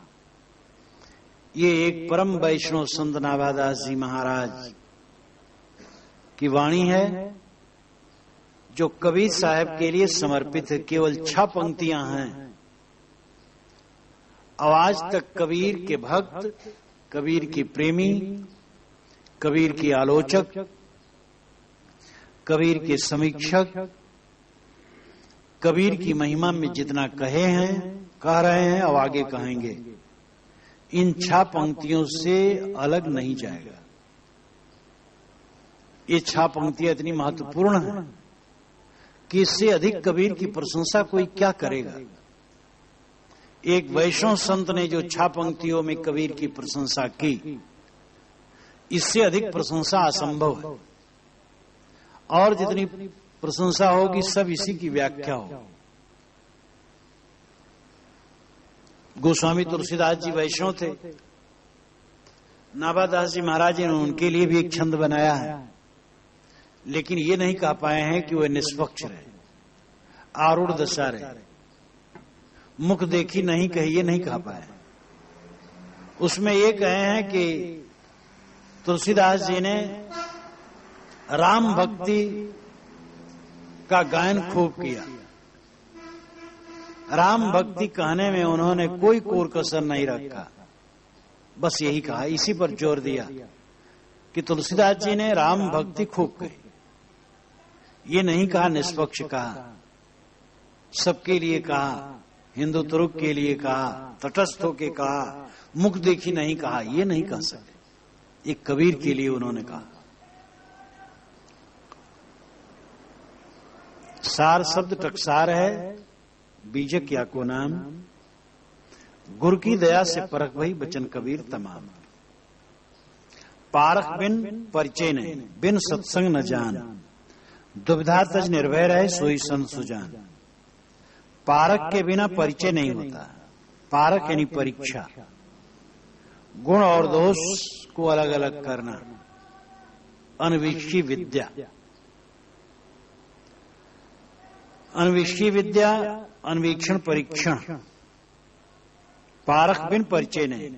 ये एक परम वैष्णव संत नाभादास जी महाराज की वाणी है, जो कबीर साहब के लिए समर्पित है। केवल 6 पंक्तियां हैं। आज तक कबीर के भक्त, कबीर की प्रेमी, कबीर की आलोचक, कबीर के समीक्षक, कबीर की महिमा में जितना कहे हैं, कह रहे हैं और आगे कहेंगे, इन 6 पंक्तियों से अलग नहीं जाएगा। ये 6 पंक्तियां इतनी महत्वपूर्ण हैं कि इससे अधिक कबीर की प्रशंसा कोई क्या करेगा। एक वैष्णव संत ने जो 6 पंक्तियों में कबीर की प्रशंसा की, इससे अधिक प्रशंसा असंभव है। और जितनी प्रशंसा होगी सब इसी की व्याख्या हो। गोस्वामी तुलसीदास जी वैष्णव थे, नाभादास जी महाराज ने उनके लिए भी एक छंद बनाया है, लेकिन ये नहीं कह पाए हैं कि वह निष्पक्ष रहे, आरूढ़ दशा रहे, मुख देखी नहीं कही, ये नहीं कह पाए। उसमें ये कहे हैं कि तुलसीदास जी ने राम भक्ति का गायन खूब किया। राम भक्ति कहने में उन्होंने कोई कोर कसर नहीं रखा, बस यही कहा, इसी पर जोर दिया कि तुलसीदास जी ने राम भक्ति खूब कही। ये नहीं कहा निष्पक्ष कहा, सबके लिए कहा, हिंदू तुरुक के लिए कहा, तटस्थ होके कहा, मुख देखी नहीं कहा, ये नहीं कह सकते। एक कबीर के लिए उन्होंने कहा। सार शब्द टकसार है, बीजक या को नाम, गुरु की दया से परख भई बचन कबीर तमाम। पारख बिन परिचय नहीं, बिन सत्संग न जान, दुविधा तज निर्भय रहे सोई संत सुजान। पारक के बिना परिचय नहीं होता। पारक यानी परीक्षा, गुण और दोष को अलग अलग करना, अन्वीक्षी विद्या। अन्वीक्षी विद्या, अन्वीक्षण परीक्षण। पारक बिन परिचय नहीं।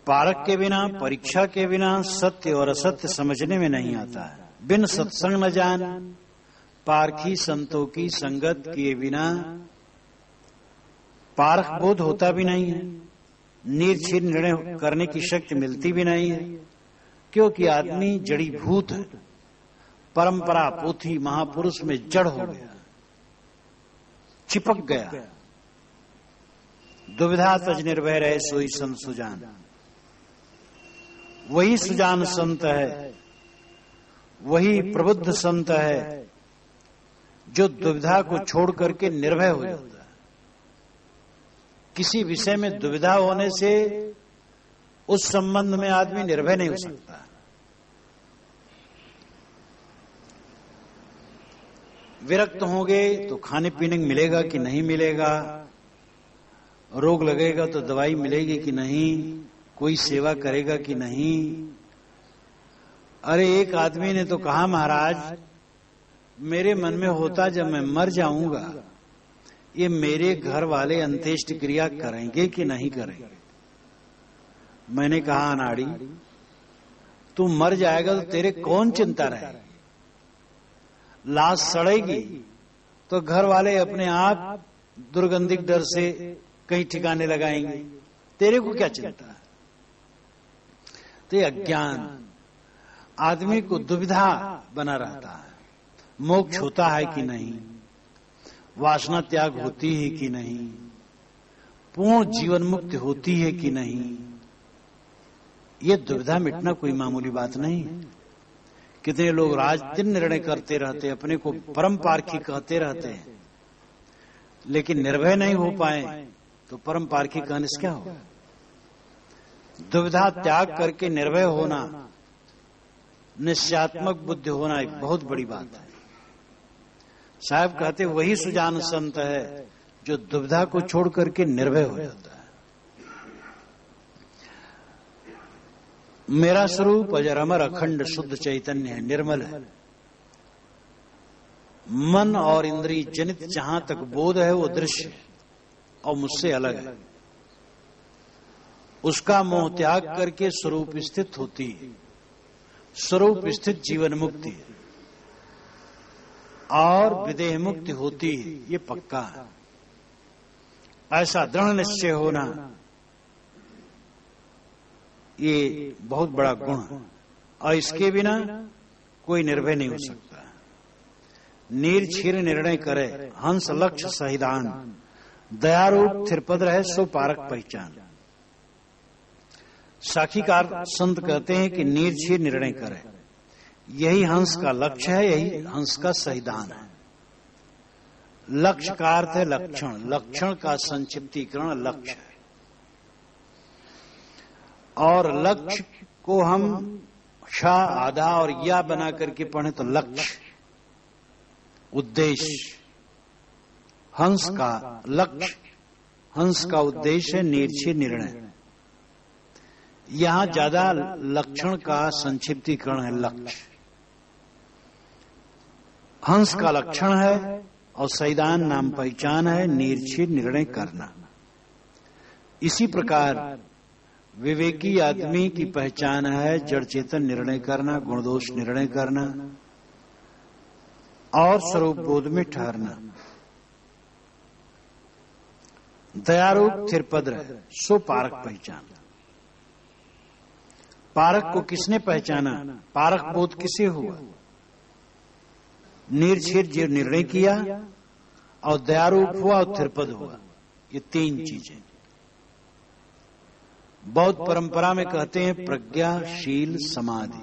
पारक के बिना, परीक्षा के बिना सत्य और असत्य समझने में नहीं आता है। बिन सत्संग न जान, पारखी संतों की संगत किए बिना पारख बोध होता भी नहीं है, निर्छीर निर्णय करने की शक्ति मिलती भी नहीं है, क्योंकि आदमी जड़ी भूत है, परंपरा पोथी महापुरुष में जड़ हो गया, चिपक गया। दुविधा तज निर्भय रहे सोई संत सुजान। वही सुजान संत है, वही प्रबुद्ध संत है जो दुविधा को छोड़ करके निर्भय हो जाता है। किसी विषय में दुविधा होने से उस संबंध में आदमी निर्भय नहीं हो सकता। विरक्त होंगे तो खाने पीने को मिलेगा कि नहीं मिलेगा, रोग लगेगा तो दवाई मिलेगी कि नहीं, कोई सेवा करेगा कि नहीं। अरे एक आदमी ने तो कहा, महाराज मेरे मन में होता जब मैं मर जाऊंगा, ये मेरे घर वाले अंत्येष्ट क्रिया करेंगे कि नहीं करेंगे। मैंने कहा, अनाड़ी तू मर जाएगा तो तेरे कौन चिंता रहेगी, लाश सड़ेगी तो घर वाले अपने आप दुर्गंधिक डर से कहीं ठिकाने लगाएंगे, तेरे को क्या चिंता है। तो ये अज्ञान आदमी को दुविधा बना रहता है। मोक्ष होता है कि नहीं, वासना त्याग होती है कि नहीं, पूर्ण जीवन मुक्ति होती है कि नहीं, ये दुविधा मिटना कोई मामूली बात नहीं है। कितने लोग राजनीतिक निर्णय करते रहते, अपने को परम पारखी कहते रहते हैं, लेकिन निर्भय नहीं हो पाए तो परम पारखी कहने से क्या होगा। दुविधा त्याग करके निर्भय होना, निश्चयात्मक बुद्धि होना एक बहुत बड़ी बात है। साहब कहते वही सुजान संत है जो दुविधा को छोड़ करके निर्भय हो जाता है। मेरा स्वरूप अजर अमर अखंड शुद्ध चैतन्य है, निर्मल है। मन और इंद्रिय जनित जहां तक बोध है वो दृश्य है और मुझसे अलग है। उसका मोह त्याग करके स्वरूप स्थित होती है। स्वरूप स्थित जीवन मुक्ति है और विदेह मुक्ति होती है, ये पक्का है। ऐसा दृढ़ निश्चय होना ये बहुत बड़ा गुण है और इसके बिना कोई निर्भय नहीं हो सकता। नीर क्षीर निर्णय करे हंस लक्ष्य सहिदान, दयारूप थिरपद रहे सो पारक पहचान। साखीकार संत कहते हैं कि नीर क्षीर निर्णय करे, यही हंस का लक्ष्य है, यही हंस का सहिदान है। लक्ष्य का अर्थ है लक्षण, लक्षण का संक्षिप्तीकरण लक्ष्य है। और लक्ष्य को हम शा आधा और या बना करके पढ़े तो लक्ष्य उद्देश्य। हंस का लक्ष्य, हंस का उद्देश्य है निश्चय निर्णय। यहां ज्यादा लक्षण का संक्षिप्तीकरण है लक्ष्य। हंस का लक्षण है और सैदान नाम पहचान है निश्चय निर्णय करना। इसी प्रकार विवेकी आदमी की पहचान है जड़ चेतन निर्णय करना, गुणदोष निर्णय करना और स्वरूप बोध में ठहरना। दयारूप थिरपद रहे सो पारक पहचान। पारक को किसने पहचाना? पारक बोध किसे हुआ? निर्छेद जो निर्णय किया और दयारूप हुआ और थिरपद हुआ, ये तीन चीजें। बौद्ध परंपरा में कहते हैं प्रज्ञा शील समाधि।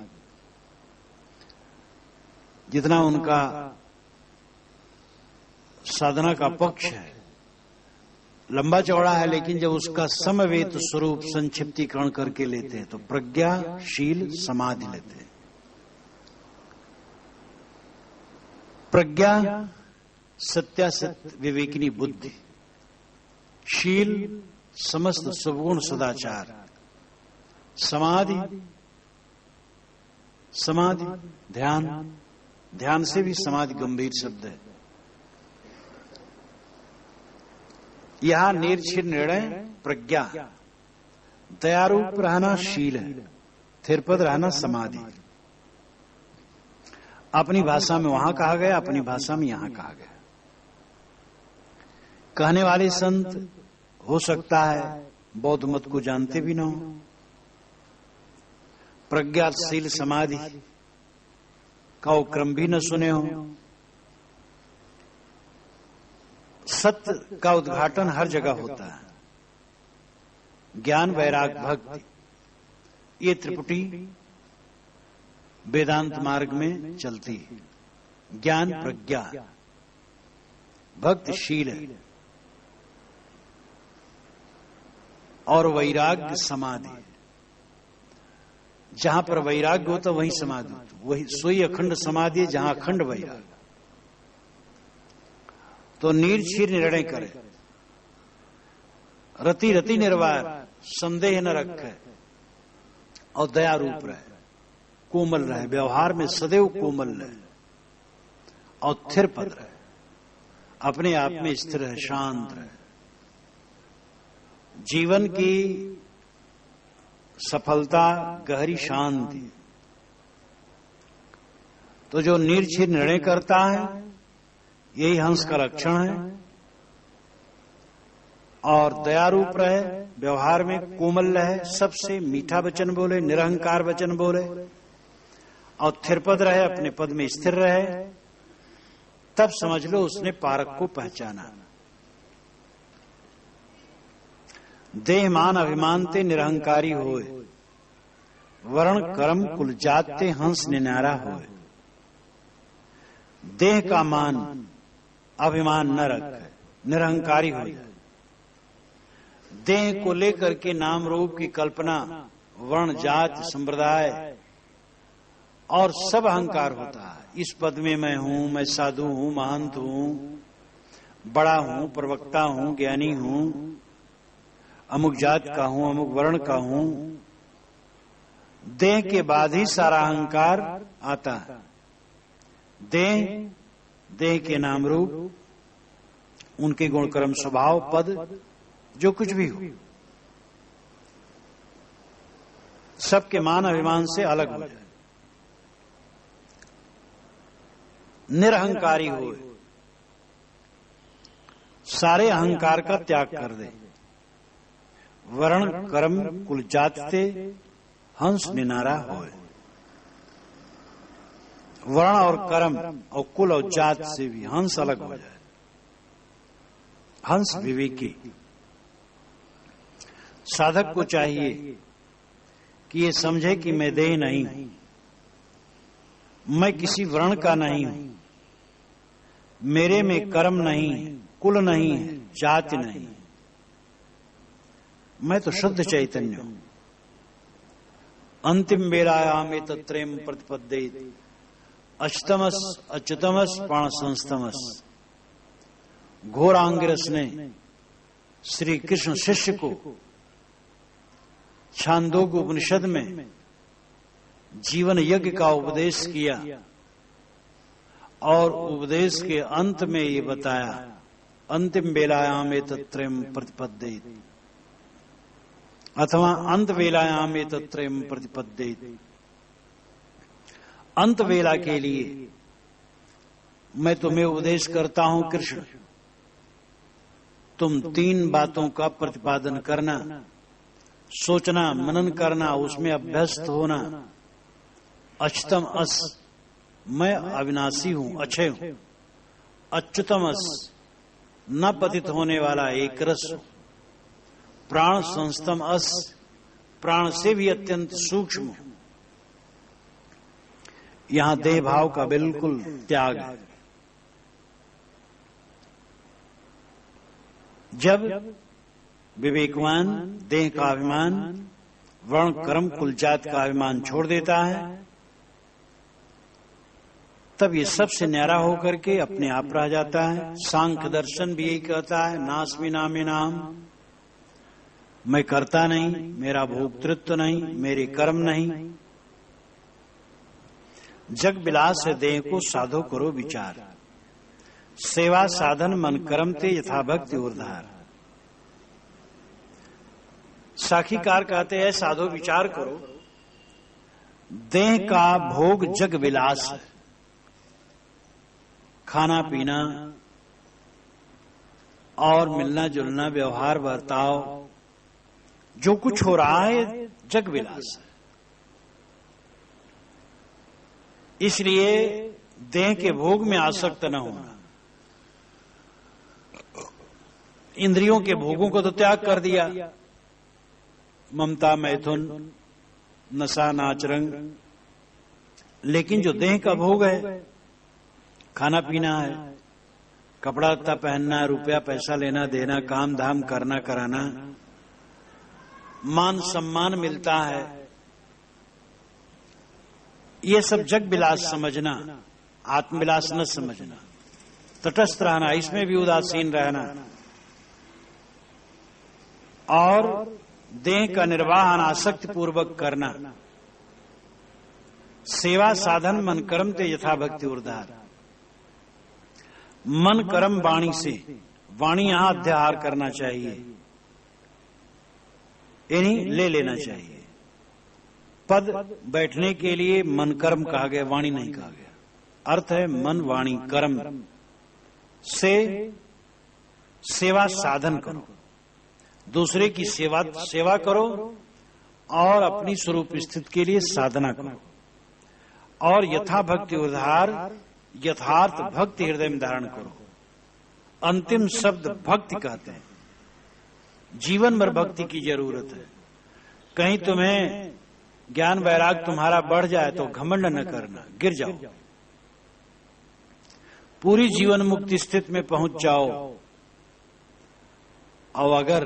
जितना उनका साधना का पक्ष है लंबा चौड़ा है, लेकिन जब उसका समवेत स्वरूप संक्षिप्तीकरण करके लेते हैं तो प्रज्ञा शील समाधि लेते हैं। प्रज्ञा सत्यासत्य विवेकिनी बुद्धि, शील समस्त सगुण सदाचार, समाधि समाधि ध्यान, ध्यान से भी समाधि गंभीर शब्द है। यहां निर्छिर निर्णय प्रज्ञा, दयारूप रहना शील है, थिरपद रहना समाधि। अपनी भाषा में वहां कहा गया, अपनी भाषा में यहां कहा गया। कहने वाले संत हो सकता है बौद्ध मत को जानते भी न हो। प्रज्ञा शील समाधि का वो क्रम भी न सुने हो। सत्य का उद्घाटन हर जगह होता है। ज्ञान वैराग भक्ति, ये त्रिपुटी वेदांत मार्ग में चलती है। ज्ञान प्रज्ञा, भक्ति शील है और वैराग्य समाधि। जहां पर वैराग्य होता वहीं समाधि होती, वही सोई अखंड समाधि जहां अखंड वैराग्य। तो निर्छीर निर्णय करे, रति रति निर्वार, संदेह न रखे और दया रूप रहे, कोमल रहे, व्यवहार में सदैव कोमल रहे और थिरपद रहे, अपने आप में स्थिर है, शांत रहे। जीवन की सफलता गहरी शांति। तो जो निर्छीर निर्णय करता है यही हंस का लक्षण है और दयारूप रहे, व्यवहार में कोमल रहे, सबसे मीठा वचन बोले, निरहंकार वचन बोले और थिरपद रहे, अपने पद में स्थिर रहे, तब समझ लो उसने पारक को पहचाना। देह मान अभिमान ते निरहंकारी होए, वर्ण कर्म कुल जाते हंस निनारा होए। देह का मान अभिमान न रखे, निरहंकारी हो जाए। देह को लेकर के नाम रूप की कल्पना, वर्ण जाति संप्रदाय और सब अहंकार होता है। इस पद में मैं हूं, मैं साधु हूं, महंत हूं, बड़ा हूं, प्रवक्ता हूं, ज्ञानी हूं, अमुक जात का हूं, अमुक वर्ण का हूं। देह के बाद ही सारा अहंकार आता है। देह के नाम रूप, उनके गुण कर्म स्वभाव पद जो कुछ भी हो, सबके मान अभिमान से अलग हो जाए, निरहंकारी हो, सारे अहंकार का त्याग कर दे। वर्ण कर्म कुल जात से हंस निनारा होए। वर्ण और कर्म और कुल और जात से भी हंस अलग हो जाए। हंस विवेकी। साधक को चाहिए कि ये समझे कि मैं देह नहीं हूं, मैं किसी वर्ण का नहीं हूं, मेरे में कर्म नहीं है, कुल नहीं है, जाति नहीं, मैं तो शुद्ध चैतन्य हूं। अंतिम बेलायाम तत्रेम प्रतिपद्येत अच्युतमस अच्युतमस प्राण संस्तमस। घोरांगिरस ने श्री कृष्ण शिष्य को छांदोग्य उपनिषद में जीवन यज्ञ का उपदेश किया और उपदेश के अंत में ये बताया, अंतिम बेलायाम तत्त्रयम् प्रतिपद्येत अथवा अंत वेलायाम तत्त्रयम् प्रतिपद्येत। अंत वेला के लिए मैं तुम्हें उपदेश करता हूं कृष्ण, तुम 3 बातों का प्रतिपादन करना, सोचना, मनन करना, उसमें अभ्यस्त होना। अच्युतम अस, मैं अविनाशी हूं, अक्षय हूं। अच्युतम अस, न पतित होने वाला एक रस हूं। प्राण संस्तम अस, प्राण से भी अत्यंत सूक्ष्म हूं। यहां देह भाव का बिल्कुल त्याग है। जब विवेकवान देह का अभिमान, वर्ण कर्म कुल जात का अभिमान छोड़ देता है, तब ये सबसे न्यारा होकर के अपने आप रह जाता है। सांख्य दर्शन भी यही कहता है, नास्मि नामे नाम, मैं करता नहीं, मेरा भोक्तृत्व नहीं, मेरे कर्म नहीं। जग विलास है देह को साधो करो विचार, सेवा साधन मन कर्म ते यथा भक्ति उर्धार। साखीकार कहते हैं साधो विचार करो, देह का भोग जग विलास है। खाना पीना और मिलना जुलना, व्यवहार बर्ताव, जो कुछ हो रहा है जग विलास है। इसलिए देह के भोग में आसक्त न होना। इंद्रियों के भोगों को तो त्याग कर दिया, ममता, मैथुन, नशा, नाच, रंग। लेकिन जो देह का भोग है, खाना पीना है, कपड़ा लत्ता पहनना, रुपया पैसा लेना देना, काम धाम करना कराना, मान सम्मान मिलता है, ये सब जग विलास समझना, आत्मविलास न समझना। तटस्थ रहना, इसमें भी उदासीन रहना और देह का निर्वाह अनासक्ति पूर्वक करना। सेवा साधन मन कर्म ते यथा भक्ति उर्धार। मन कर्म वाणी से, वाणी यहां अध्याहार करना चाहिए, इन्हीं ले लेना चाहिए। पद बैठने के लिए मन कर्म कहा गया, वाणी नहीं कहा गया। अर्थ है मन वाणी कर्म से सेवा साधन करो, दूसरे की सेवा करो और अपनी स्वरूप स्थिति के लिए साधना करो। और यथा भक्ति उद्धार, यथार्थ भक्ति हृदय में धारण करो। अंतिम शब्द भक्ति कहते हैं। जीवन भर भक्ति की जरूरत है। कहीं तुम्हें ज्ञान वैराग तुम्हारा बढ़ जाए तो घमंड न करना, गिर जाओ। पूरी जीवन मुक्ति स्थिति में पहुंच जाओ और अगर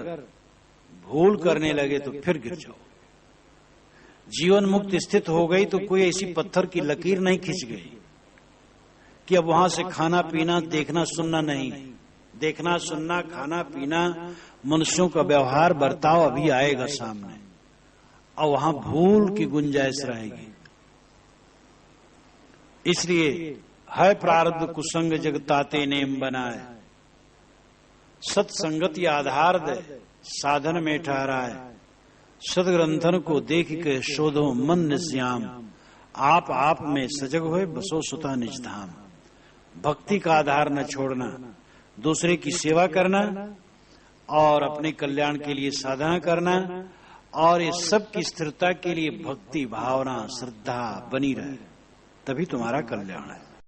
भूल करने लगे तो फिर गिर जाओ। जीवन मुक्त स्थित हो गई तो कोई ऐसी पत्थर की लकीर नहीं खिंच गई कि अब वहां से खाना पीना देखना सुनना नहीं। देखना सुनना खाना पीना मनुष्यों का व्यवहार बर्ताव अभी आएगा सामने, और वहां भूल की गुंजाइश रहेगी। इसलिए है प्रारब्ध कुसंग जगताते नेम बनाए, सत्संगति आधार दे साधन में ठहराए। सदग्रंथन को देख के शोधो मन निश्याम, आप में सजग होए बसो सुता निज धाम। भक्ति का आधार न छोड़ना, दूसरे की सेवा करना और अपने कल्याण के लिए साधना करना, और ये सब की स्थिरता के लिए भक्ति भावना श्रद्धा बनी रहे, तभी तुम्हारा कल्याण है।